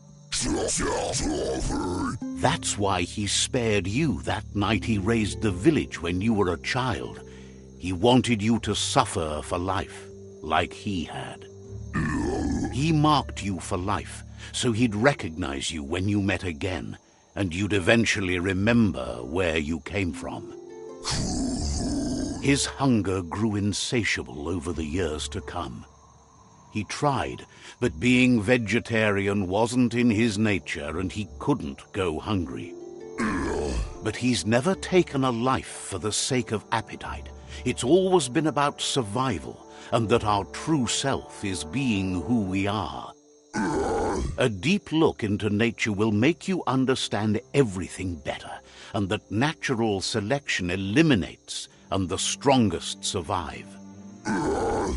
That's why he spared you that night he raised the village when you were a child. He wanted you to suffer for life, like he had. He marked you for life, so he'd recognize you when you met again, and you'd eventually remember where you came from. His hunger grew insatiable over the years to come. He tried, but being vegetarian wasn't in his nature, and he couldn't go hungry. But he's never taken a life for the sake of appetite. It's always been about survival, and that our true self is being who we are. A deep look into nature will make you understand everything better, and that natural selection eliminates, and the strongest survive.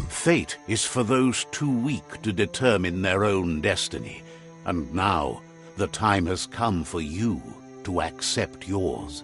Fate is for those too weak to determine their own destiny, and now the time has come for you to accept yours.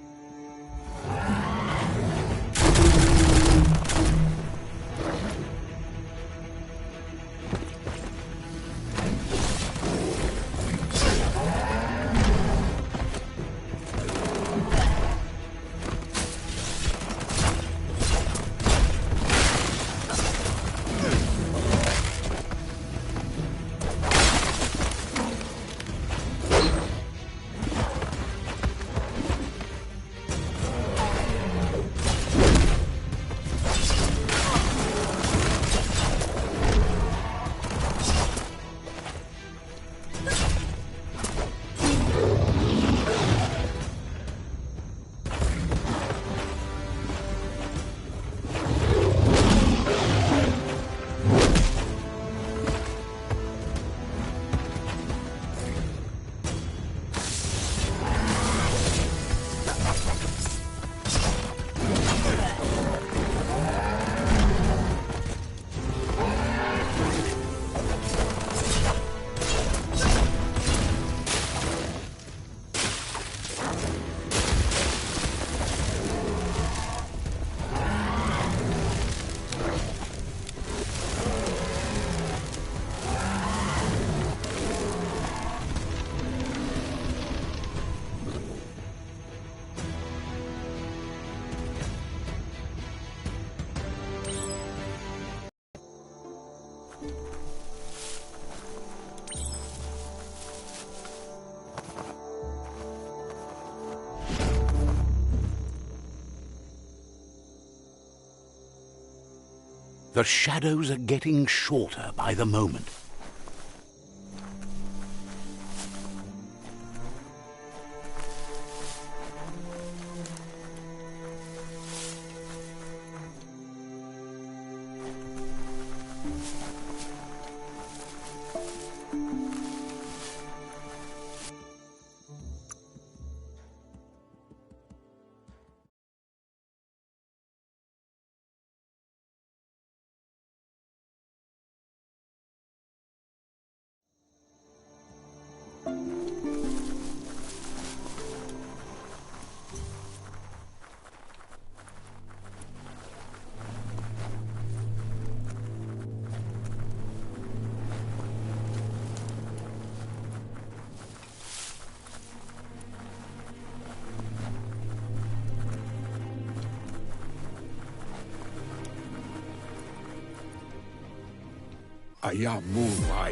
The shadows are getting shorter by the moment.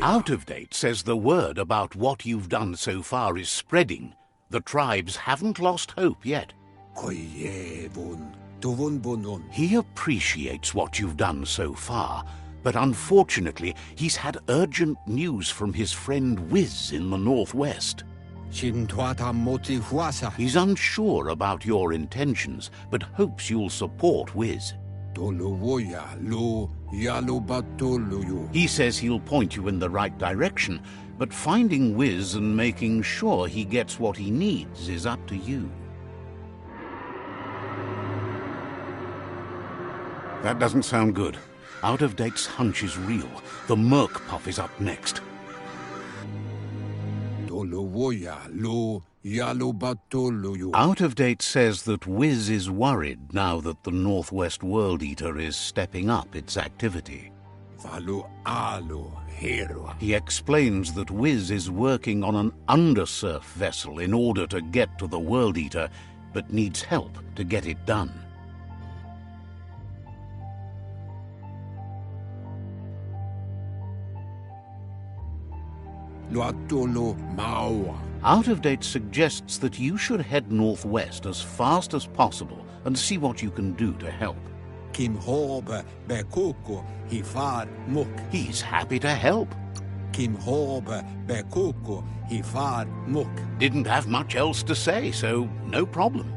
Out of Date says the word about what you've done so far is spreading. The tribes haven't lost hope yet. He appreciates what you've done so far, but unfortunately he's had urgent news from his friend Wiz in the northwest. He's unsure about your intentions, but hopes you'll support Wiz. He says he'll point you in the right direction, but finding Wiz and making sure he gets what he needs is up to you. That doesn't sound good. Out of Date's hunch is real. The Merc Puff is up next. Out of Date says that Wiz is worried now that the Northwest World Eater is stepping up its activity. He explains that Wiz is working on an undersurf vessel in order to get to the World Eater, but needs help to get it done. Out of Date suggests that you should head northwest as fast as possible and see what you can do to help. He's happy to help. Didn't have much else to say, so no problem.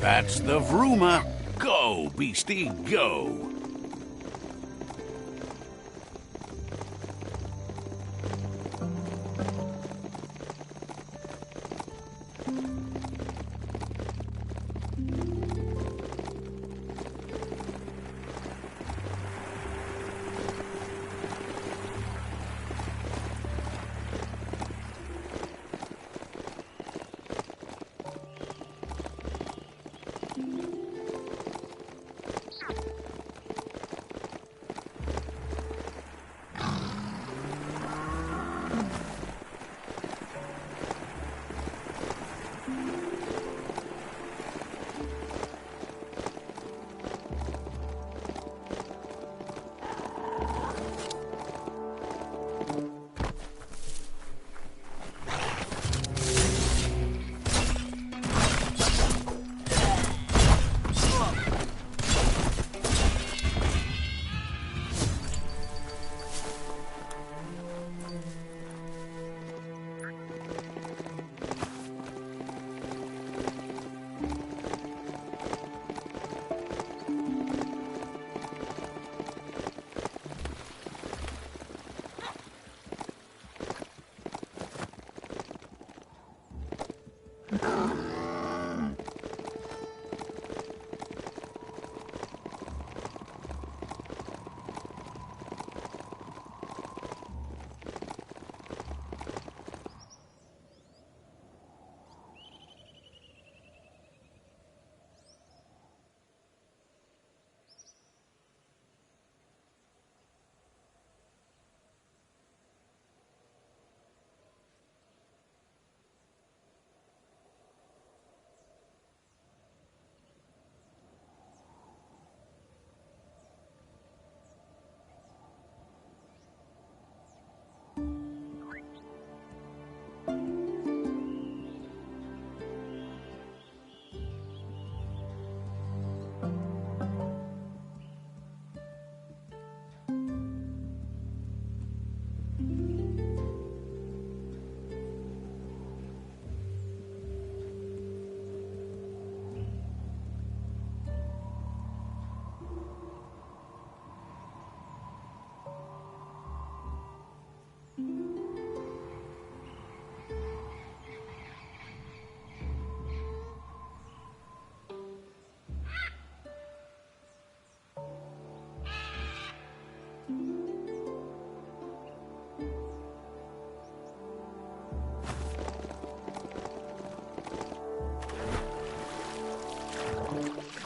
That's the Vroomer. Go, beastie, go.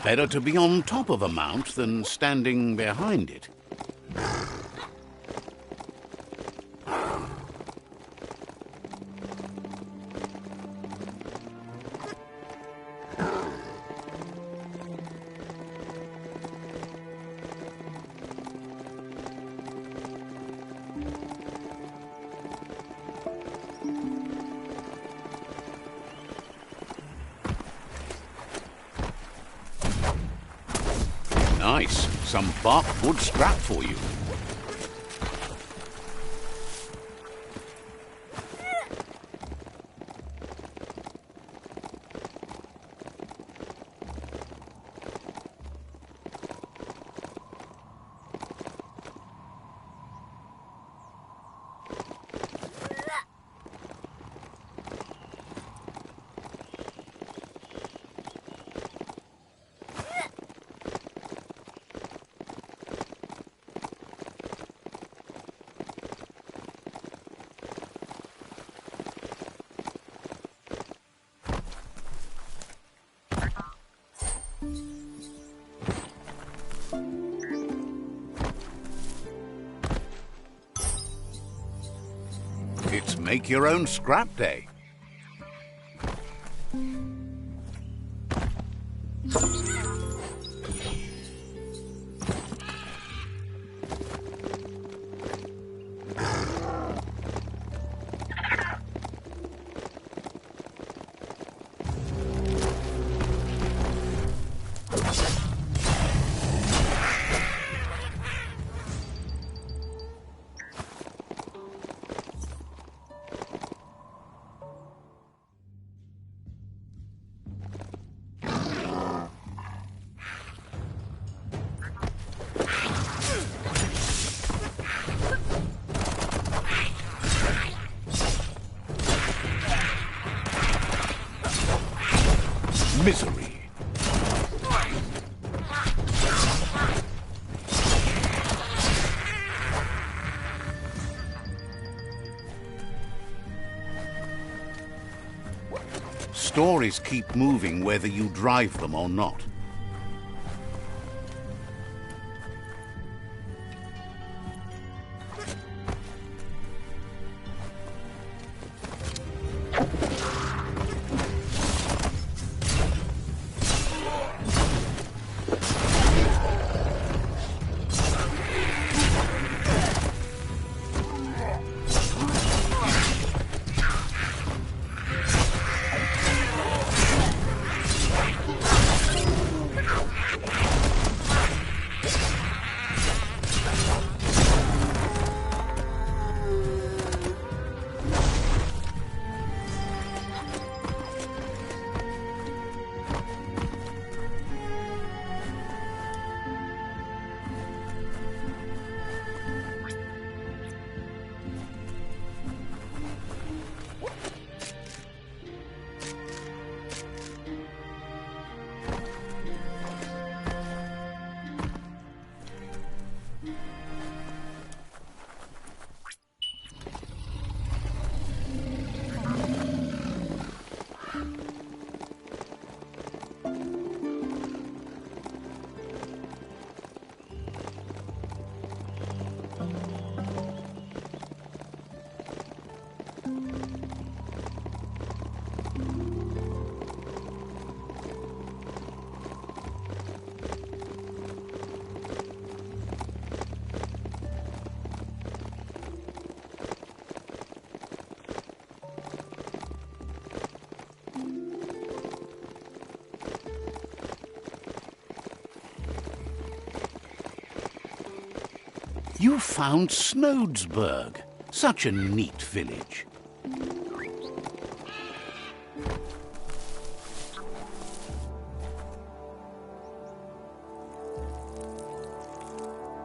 Better to be on top of a mount than standing behind it. Nice. Some bark wood scrap for you. It's make your own scrap day. Misery. Stories keep moving whether you drive them or not. You found Snodesburg. Such a neat village.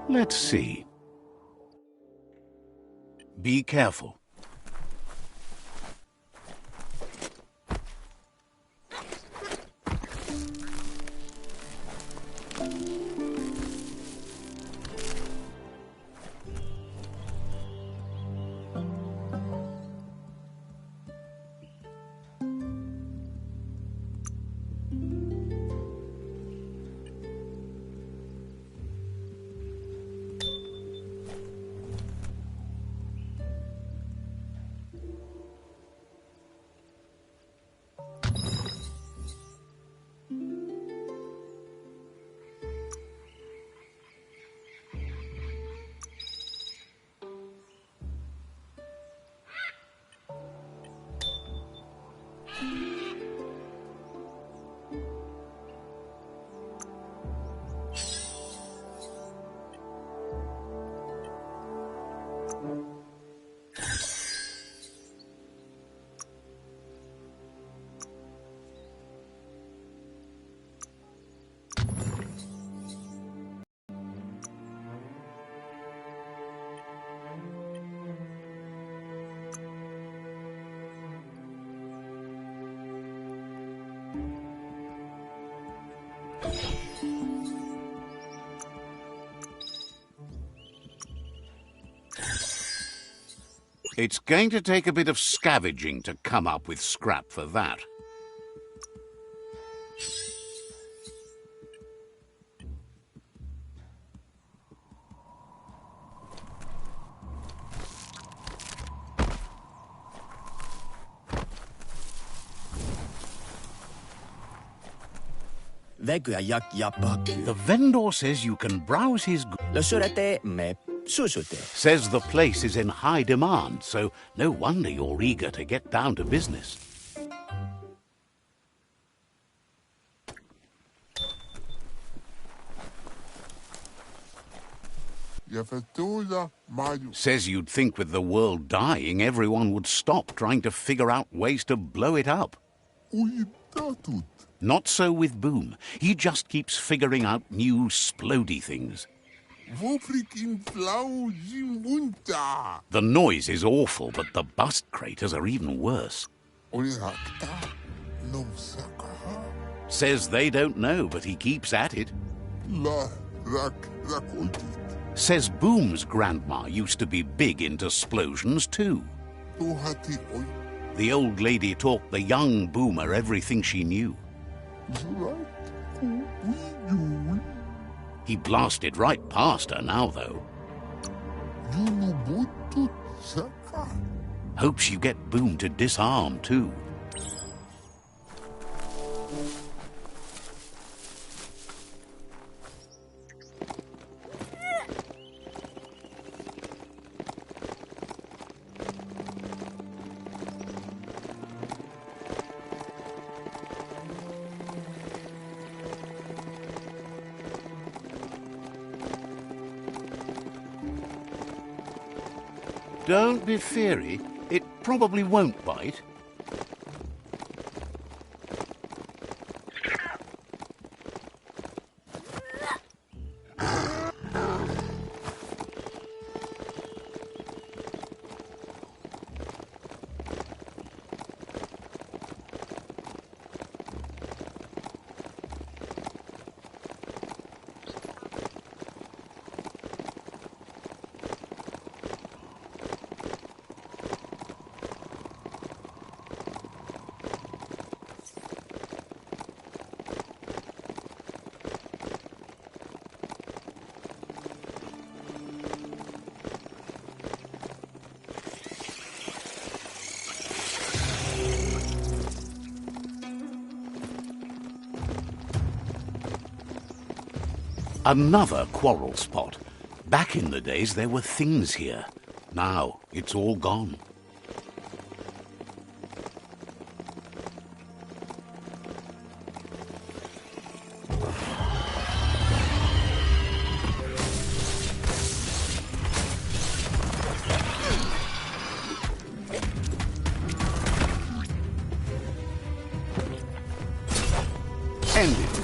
Let's see. Be careful. It's going to take a bit of scavenging to come up with scrap for that. The vendor says you can browse his goods. Says the place is in high demand, so no wonder you're eager to get down to business. Says you'd think with the world dying, everyone would stop trying to figure out ways to blow it up. Not so with Boom. He just keeps figuring out new splody things. The noise is awful, but the bust craters are even worse. Says they don't know, but he keeps at it. Says Boom's grandma used to be big into splosions too. The old lady taught the young Boomer everything she knew. He blasted right past her now, though. Hopes you get Boom to disarm, too. Don't be feary. It probably won't bite. Another quarrel spot. Back in the days, there were things here. Now, it's all gone. Ended.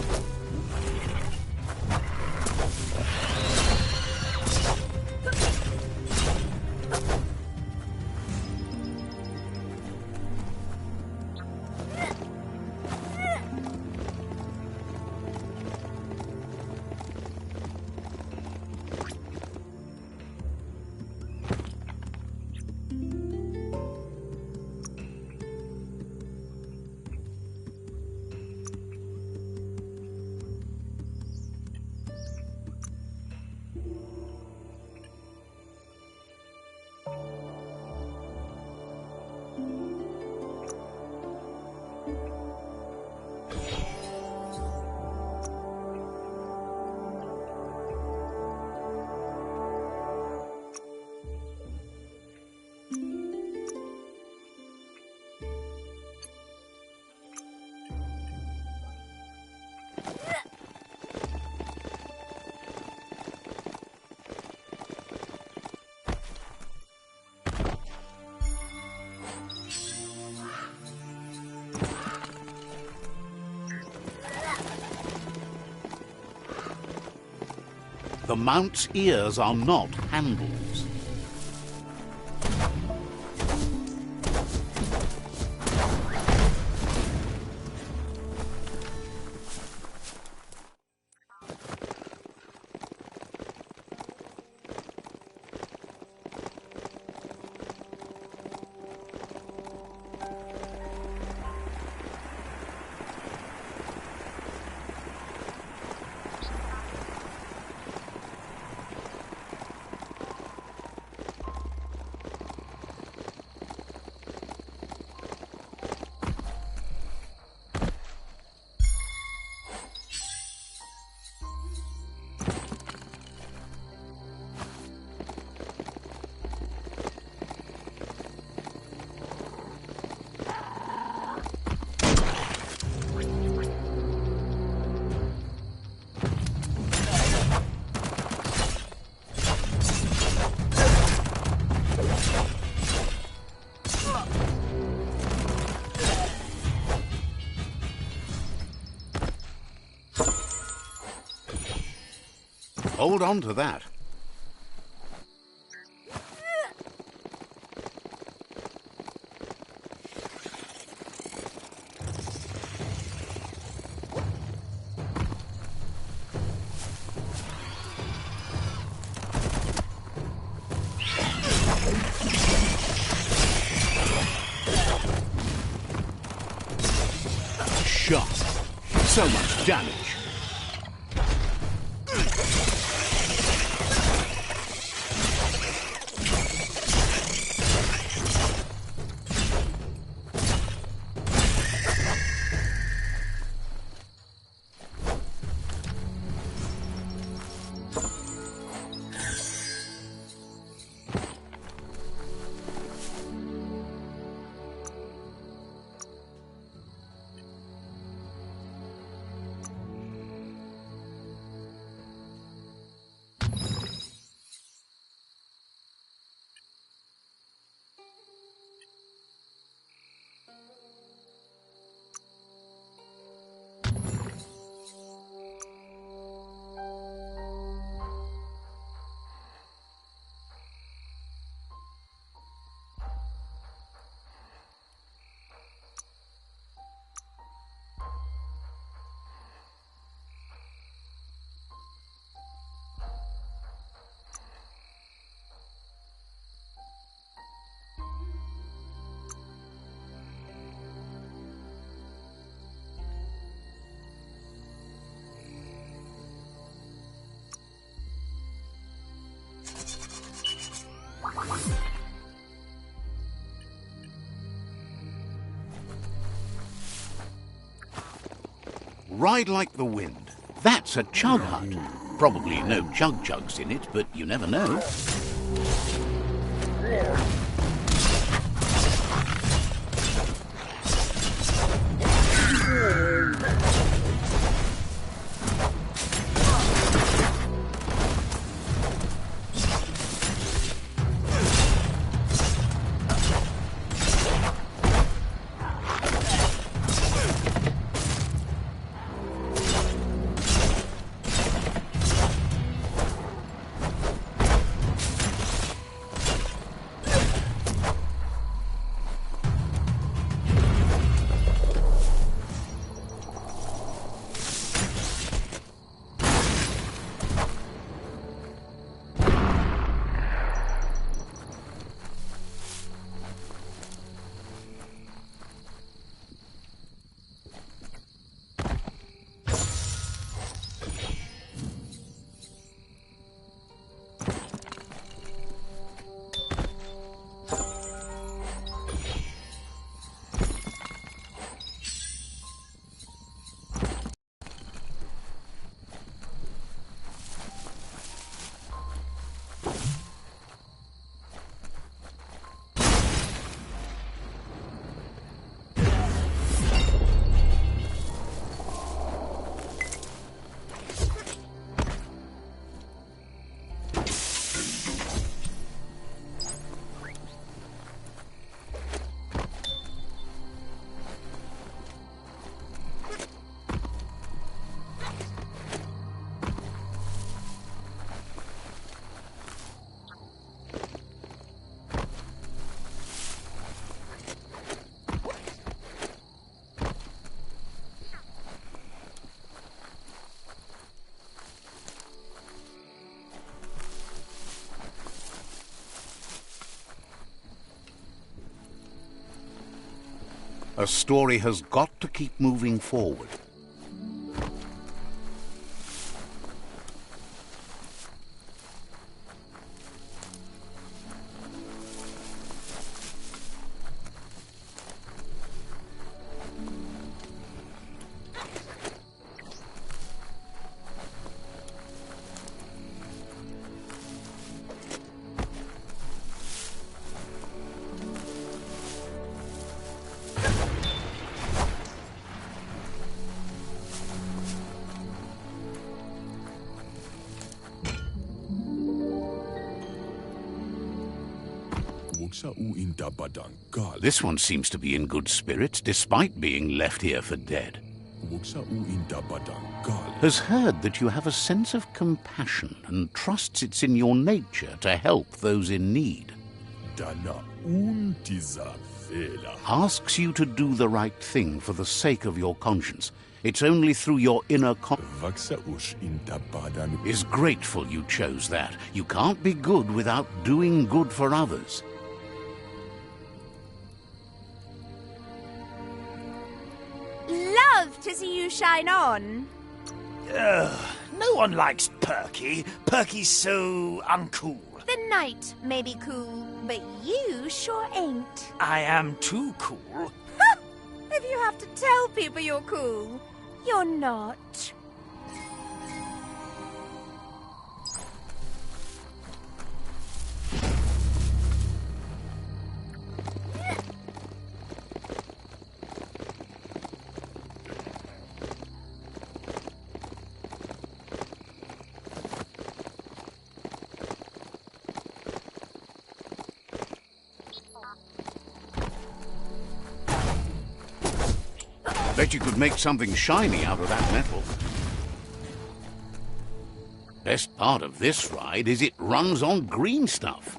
The mount's ears are not handles. Hold on to that. Sharp. So much damage. Ride like the wind. That's a chug hut. Probably no chug-chugs in it, but you never know. A story has got to keep moving forward. This one seems to be in good spirits, despite being left here for dead. has heard that you have a sense of compassion and trusts it's in your nature to help those in need. Asks you to do the right thing for the sake of your conscience. It's only through your inner is grateful you chose that. You can't be good without doing good for others. Love to see you shine on. No one likes Perky. Perky's so uncool. The night may be cool, but you sure ain't. I am too cool. If you have to tell people you're cool, you're not. Bet you could make something shiny out of that metal. Best part of this ride is it runs on green stuff.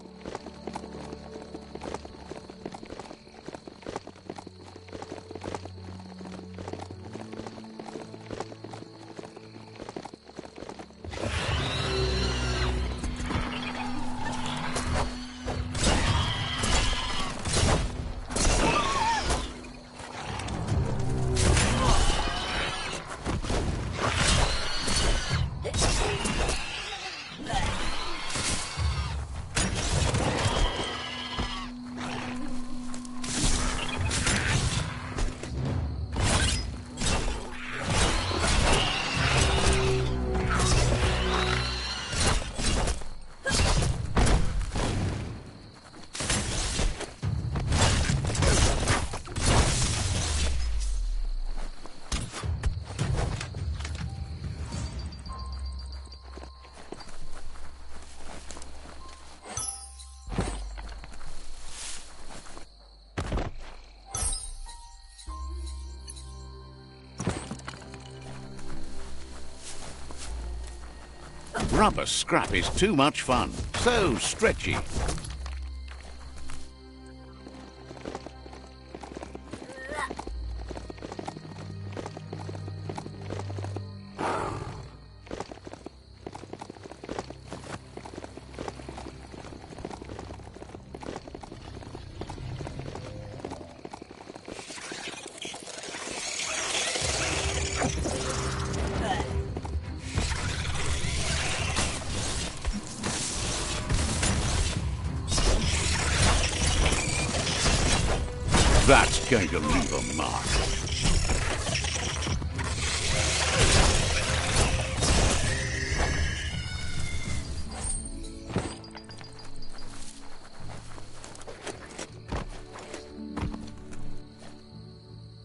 Rubber scrap is too much fun. So stretchy. That's going to leave a mark.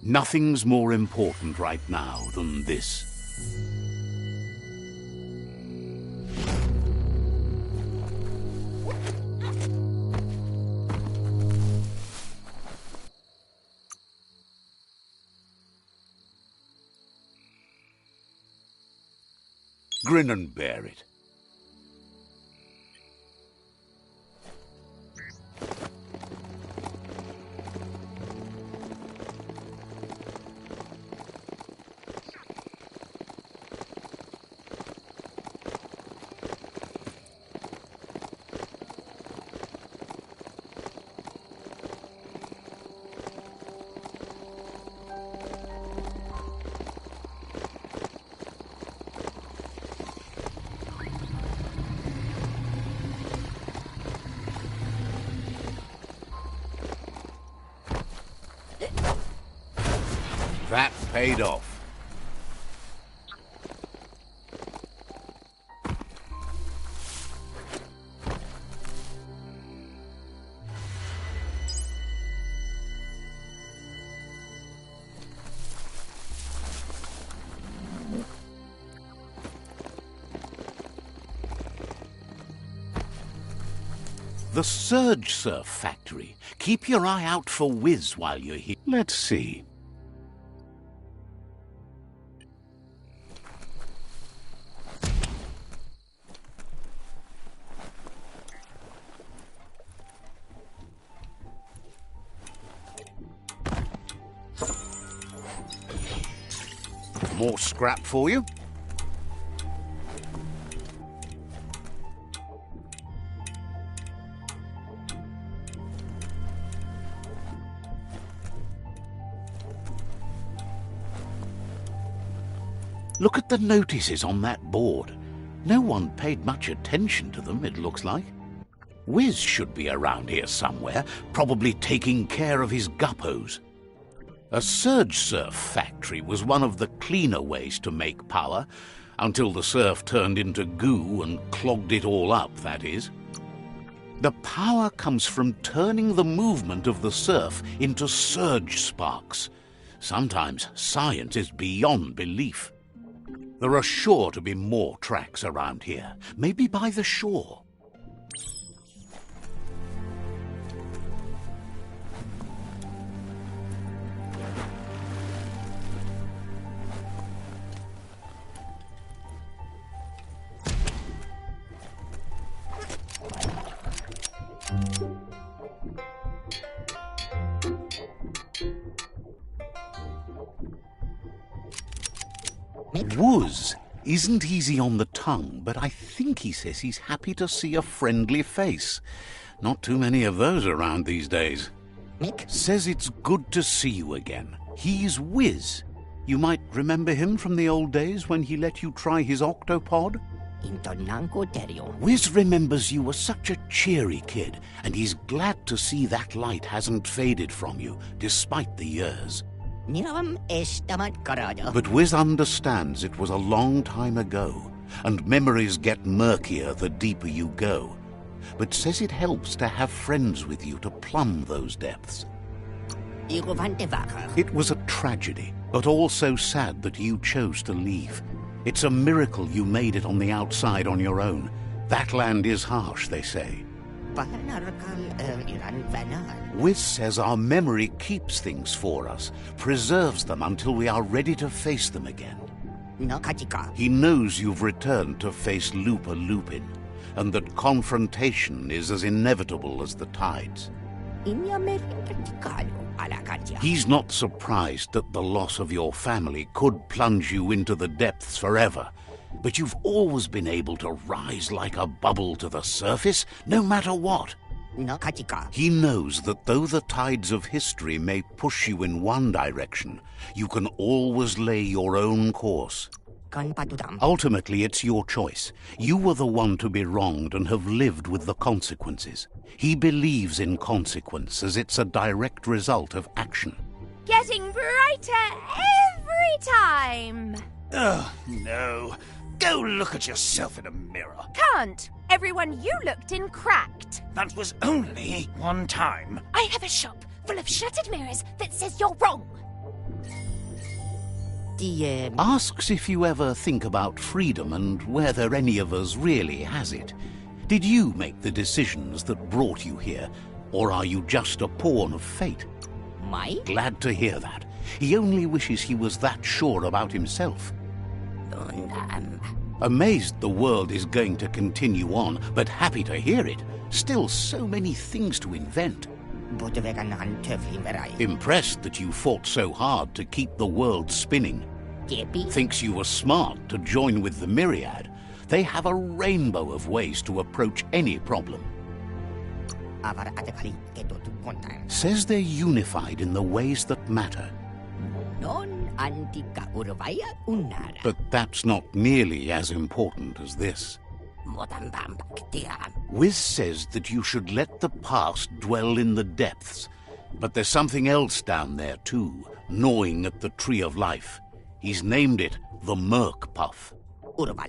Nothing's more important right now than this. Grin and bear it. That paid off. The Surge Surf Factory. Keep your eye out for Wiz while you're here. Let's see. more scrap for you. Look at the notices on that board. No one paid much attention to them, it looks like. Wiz should be around here somewhere, probably taking care of his guppos. A surge surf factory was one of the cleaner ways to make power, until the surf turned into goo and clogged it all up, that is. The power comes from turning the movement of the surf into surge sparks. Sometimes science is beyond belief. There are sure to be more tracks around here, maybe by the shore. Wuz isn't easy on the tongue, but I think he says he's happy to see a friendly face. Not too many of those around these days. Mick? Says it's good to see you again. He's Wiz. You might remember him from the old days when he let you try his octopod. Wiz remembers you were such a cheery kid, and he's glad to see that light hasn't faded from you, despite the years. But Wiz understands it was a long time ago, and memories get murkier the deeper you go, but says it helps to have friends with you to plumb those depths. It was a tragedy, but also sad that you chose to leave. It's a miracle you made it on the outside on your own. That land is harsh, they say. Wiz says our memory keeps things for us, preserves them until we are ready to face them again. He knows you've returned to face Lupa Lupin, and that confrontation is as inevitable as the tides. He's not surprised that the loss of your family could plunge you into the depths forever, but you've always been able to rise like a bubble to the surface, no matter what. He knows that though the tides of history may push you in one direction, you can always lay your own course. Ultimately, it's your choice. You were the one to be wronged and have lived with the consequences. He believes in consequence as it's a direct result of action. Getting brighter every time. Oh, no. Go look at yourself in a mirror. Can't. Everyone you looked in cracked. That was only one time. I have a shop full of shattered mirrors that says you're wrong. Asks if you ever think about freedom and whether any of us really has it. Did you make the decisions that brought you here, or are you just a pawn of fate? Glad to hear that. He only wishes he was that sure about himself. Amazed the world is going to continue on, but happy to hear it. Still so many things to invent. Impressed that you fought so hard to keep the world spinning. Thinks you were smart to join with the Myriad. They have a rainbow of ways to approach any problem. Says they're unified in the ways that matter. But that's not nearly as important as this. Wiz says that you should let the past dwell in the depths, but there's something else down there too, gnawing at the Tree of Life. He's named it the Merc Puff.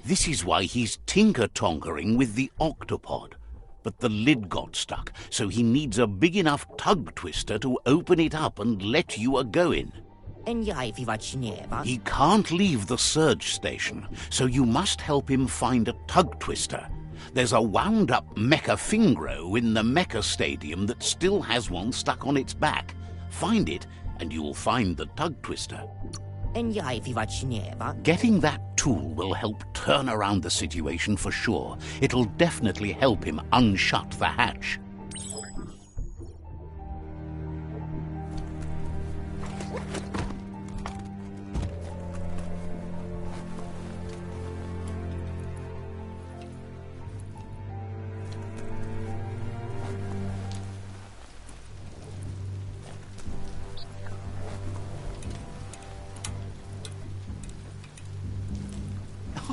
This is why he's tinker-tonkering with the octopod. But the lid got stuck, so he needs a big enough tug twister to open it up and let you a-go-in. He can't leave the surge station, so you must help him find a tug twister. There's a wound-up mecha fingro in the mecha stadium that still has one stuck on its back. Find it, and you'll find the tug twister. Getting that tool will help turn around the situation for sure. It'll definitely help him unshut the hatch.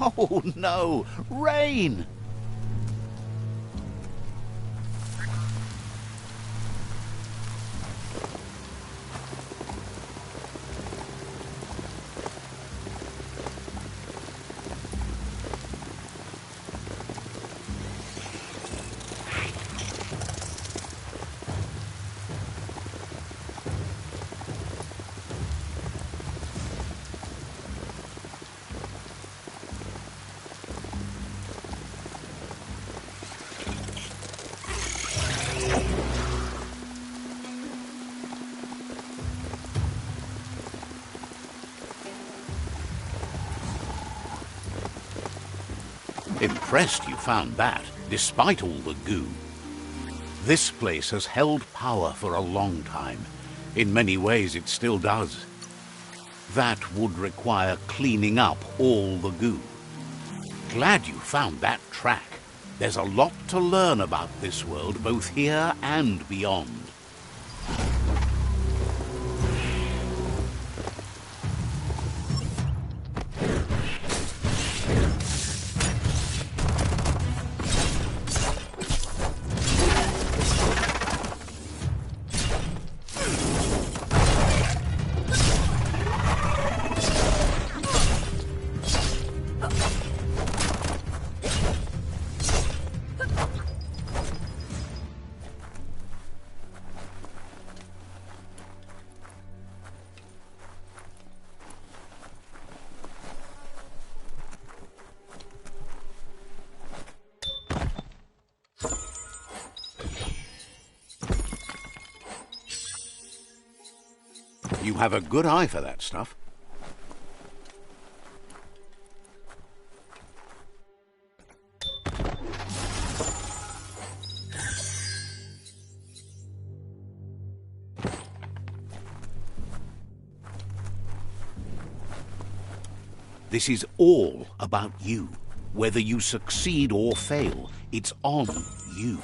Oh no! Rain! Impressed you found that, despite all the goo. This place has held power for a long time. In many ways it still does. That would require cleaning up all the goo. Glad you found that track. There's a lot to learn about this world, both here and beyond. You have a good eye for that stuff. This is all about you. Whether you succeed or fail, it's on you.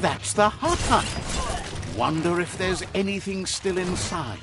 That's the hut. Wonder if there's anything still inside.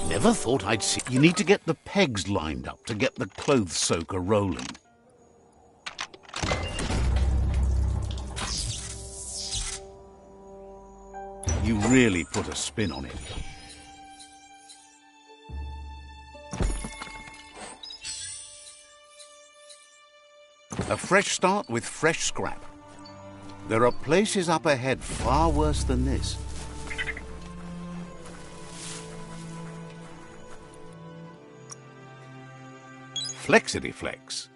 Never thought I'd see... You need to get the pegs lined up to get the clothes soaker rolling. You really put a spin on it. A fresh start with fresh scrap. There are places up ahead far worse than this. Flexity flex.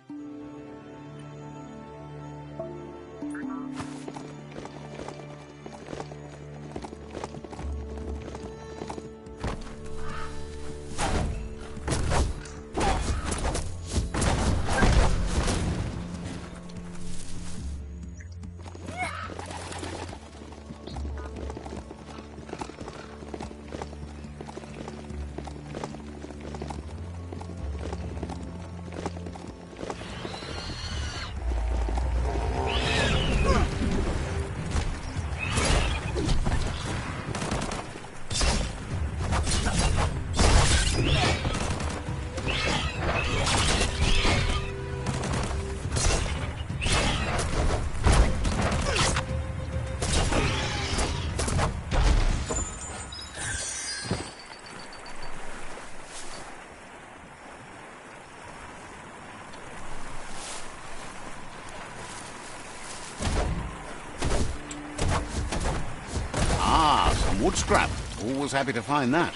Wood scrap. Always happy to find that.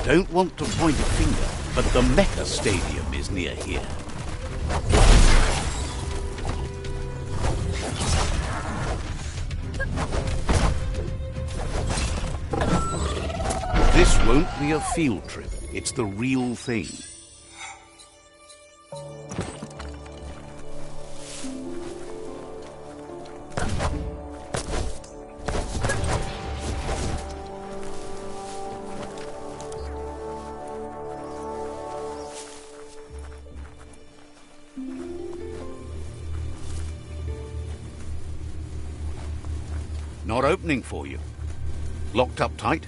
Don't want to point a finger, but the Mecha Stadium is near here. This won't be a field trip. It's the real thing. Not opening for you. Locked up tight?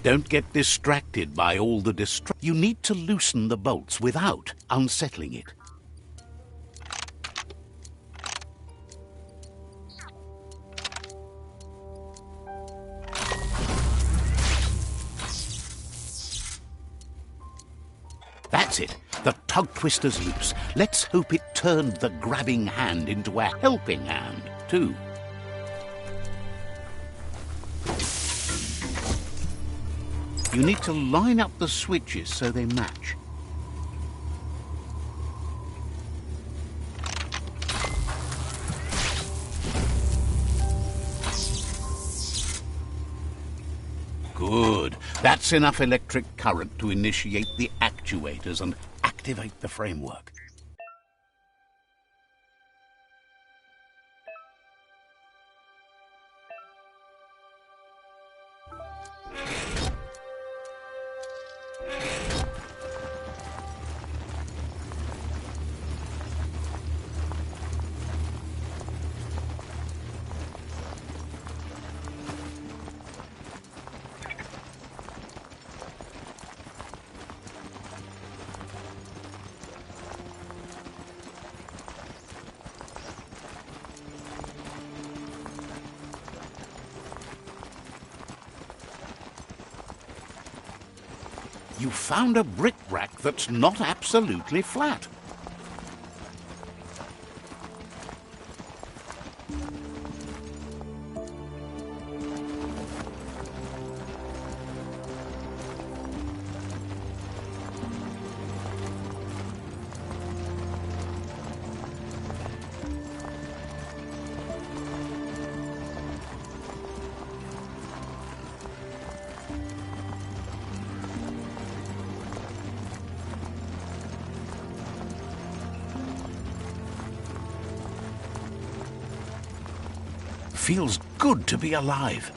Don't get distracted by all the You need to loosen the bolts without unsettling it. That's it. The tug twister's loose. Let's hope it turned the grabbing hand into a helping hand, too. You need to line up the switches so they match. Good. That's enough electric current to initiate the actuators and activate the framework. You found a bric-a-brac that's not absolutely flat. Feels good to be alive.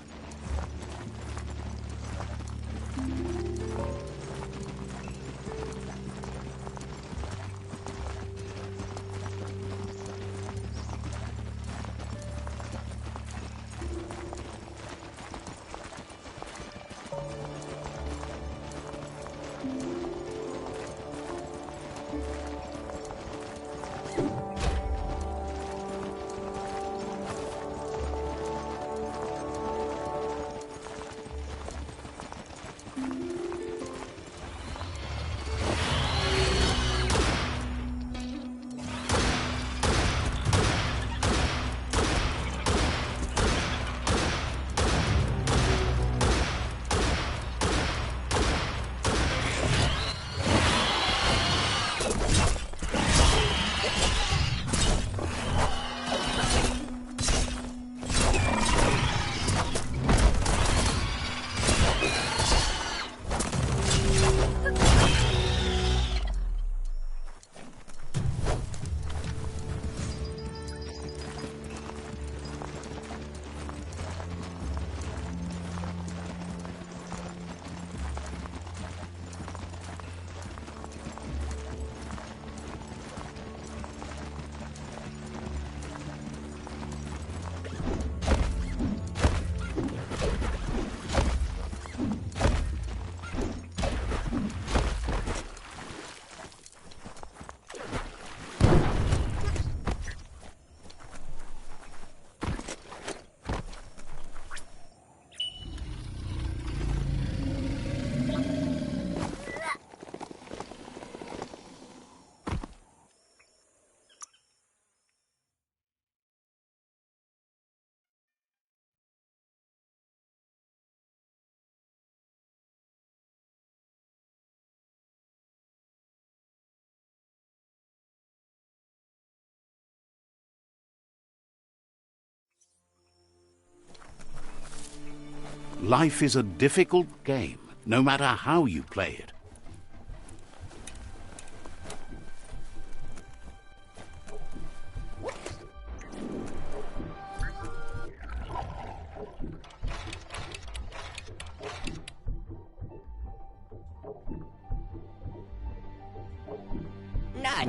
Life is a difficult game, no matter how you play it.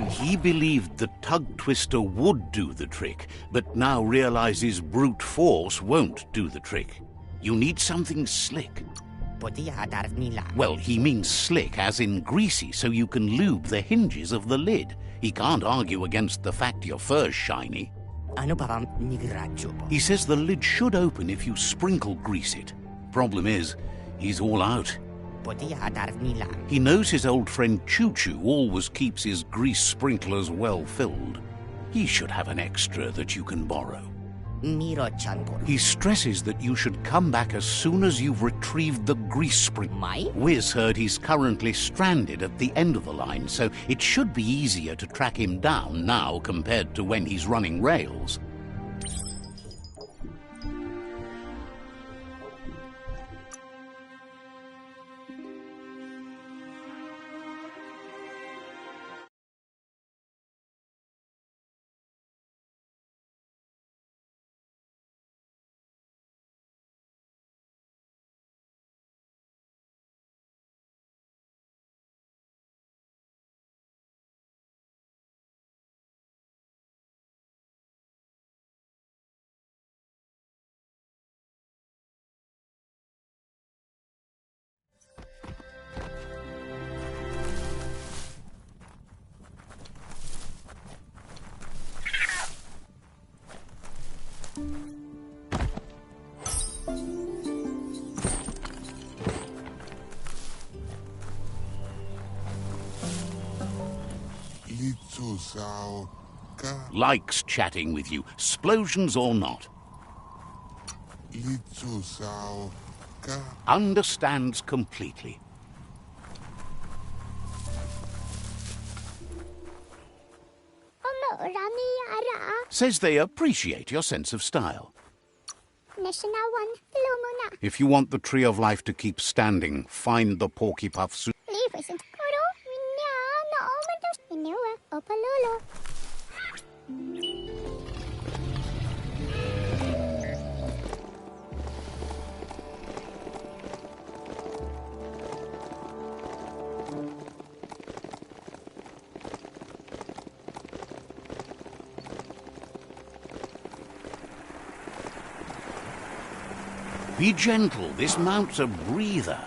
He believed the tug twister would do the trick, but now realizes brute force won't do the trick. You need something slick. Well, he means slick, as in greasy, so you can lube the hinges of the lid. He can't argue against the fact your fur's shiny. He says the lid should open if you sprinkle grease it. Problem is, he's all out. He knows his old friend Choo Choo always keeps his grease sprinklers well filled. He should have an extra that you can borrow. He stresses that you should come back as soon as you've retrieved the grease sprinkler. Wiz heard he's currently stranded at the end of the line, so it should be easier to track him down now compared to when he's running rails. Likes chatting with you, explosions or not. Understands completely. Says they appreciate your sense of style. If you want the Tree of Life to keep standing, find the Porky Puff suit. Be gentle, this mount's a breather.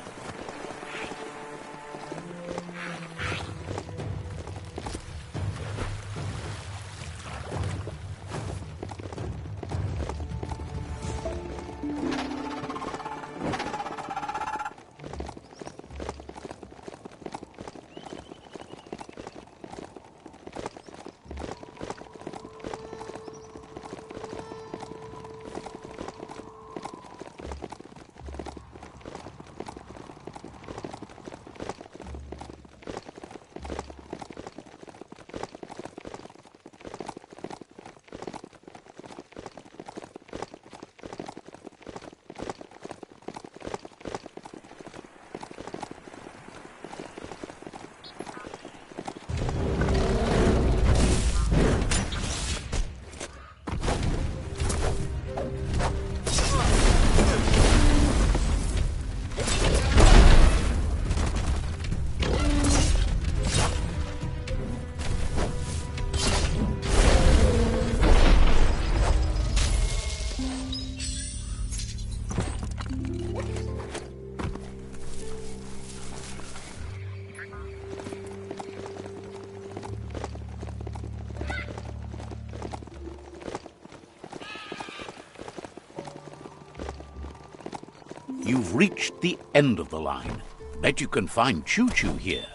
You've reached the end of the line. Bet you can find Choo Choo here.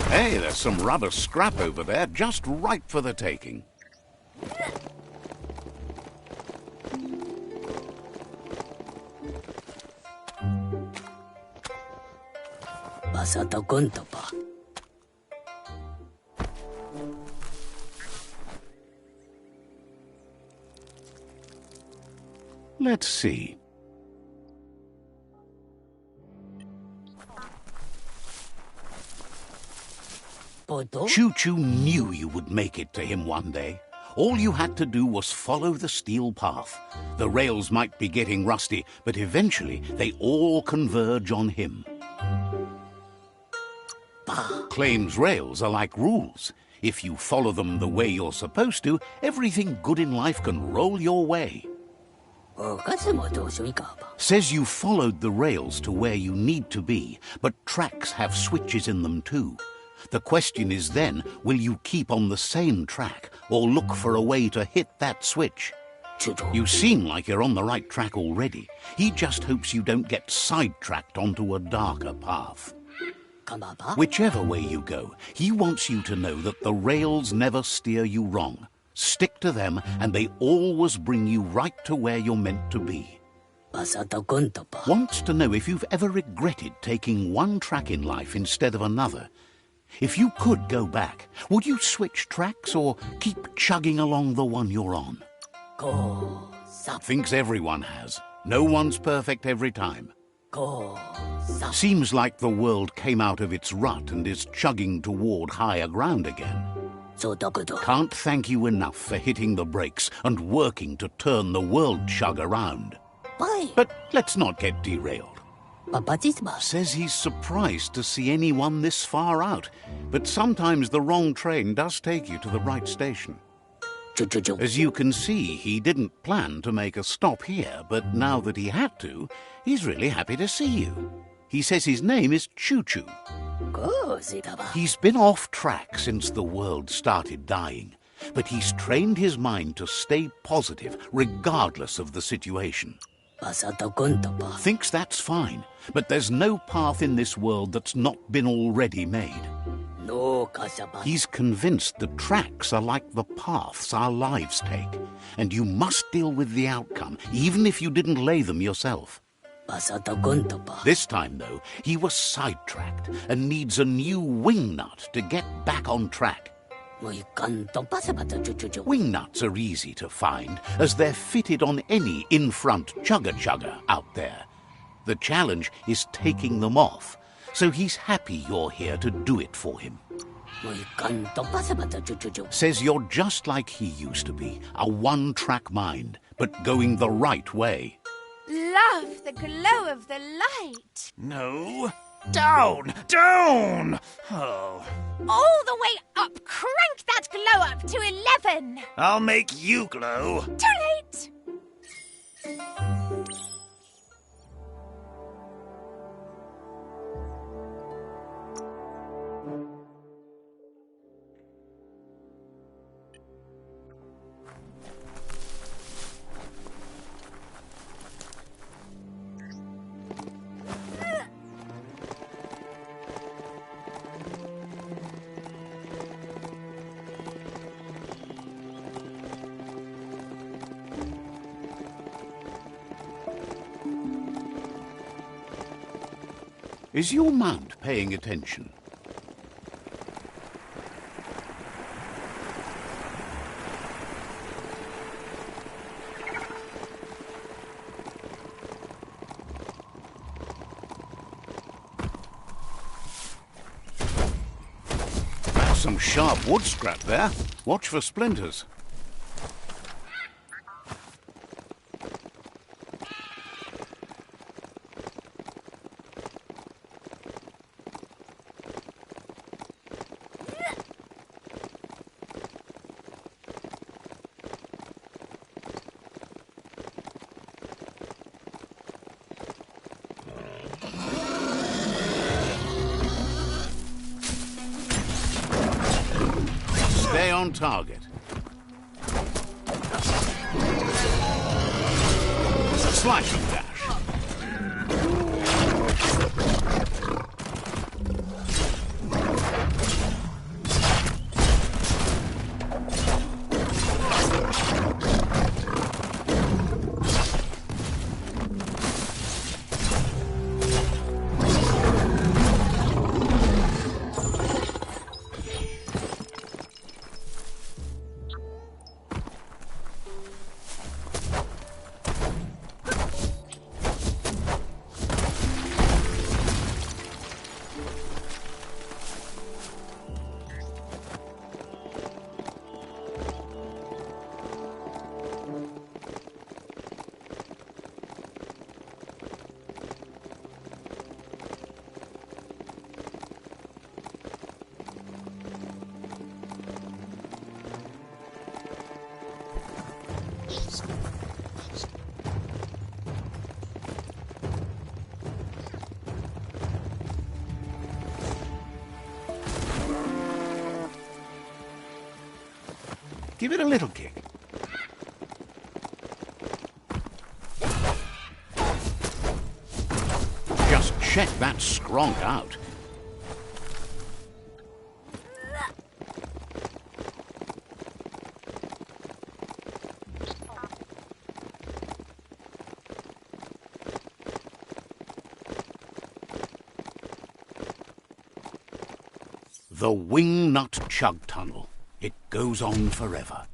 Hey, there's some rubber scrap over there, just right for the taking. Let's see. Choo Choo knew you would make it to him one day. All you had to do was follow the steel path. The rails might be getting rusty, but eventually they all converge on him. Claims rails are like rules. If you follow them the way you're supposed to, everything good in life can roll your way. Says you followed the rails to where you need to be, but tracks have switches in them too. The question is then, will you keep on the same track or look for a way to hit that switch? You seem like you're on the right track already. He just hopes you don't get sidetracked onto a darker path. Whichever way you go, he wants you to know that the rails never steer you wrong. Stick to them and they always bring you right to where you're meant to be. Wants to know if you've ever regretted taking one track in life instead of another. If you could go back, would you switch tracks or keep chugging along the one you're on? Thinks everyone has. No one's perfect every time. Seems like the world came out of its rut and is chugging toward higher ground again. Can't thank you enough for hitting the brakes and working to turn the world chug around. But let's not get derailed. Says he's surprised to see anyone this far out, but sometimes the wrong train does take you to the right station. As you can see, he didn't plan to make a stop here, but now that he had to, he's really happy to see you. He says his name is Choo Choo. He's been off track since the world started dying, but he's trained his mind to stay positive regardless of the situation. Thinks that's fine, but there's no path in this world that's not been already made. He's convinced the tracks are like the paths our lives take, and you must deal with the outcome, even if you didn't lay them yourself. This time, though, he was sidetracked and needs a new wing nut to get back on track. Wing nuts are easy to find, as they're fitted on any in-front chugga-chugga out there. The challenge is taking them off, so he's happy you're here to do it for him. Says you're just like he used to be, a one-track mind, but going the right way. Love the glow of the light. No. Down! Down! Oh. All the way up. Crank that glow up to 11. I'll make you glow. Too late. Is your mount paying attention? That's some sharp wood scrap there. Watch for splinters. Stay on target. Slash and dash. Give it a little kick. Just check that scronk out. The Wingnut Chug Tunnel. It goes on forever.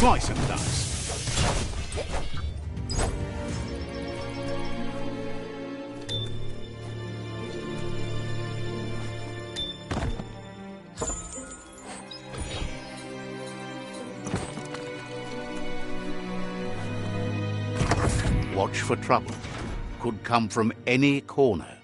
Slice and dice. Watch for trouble. Could come from any corner.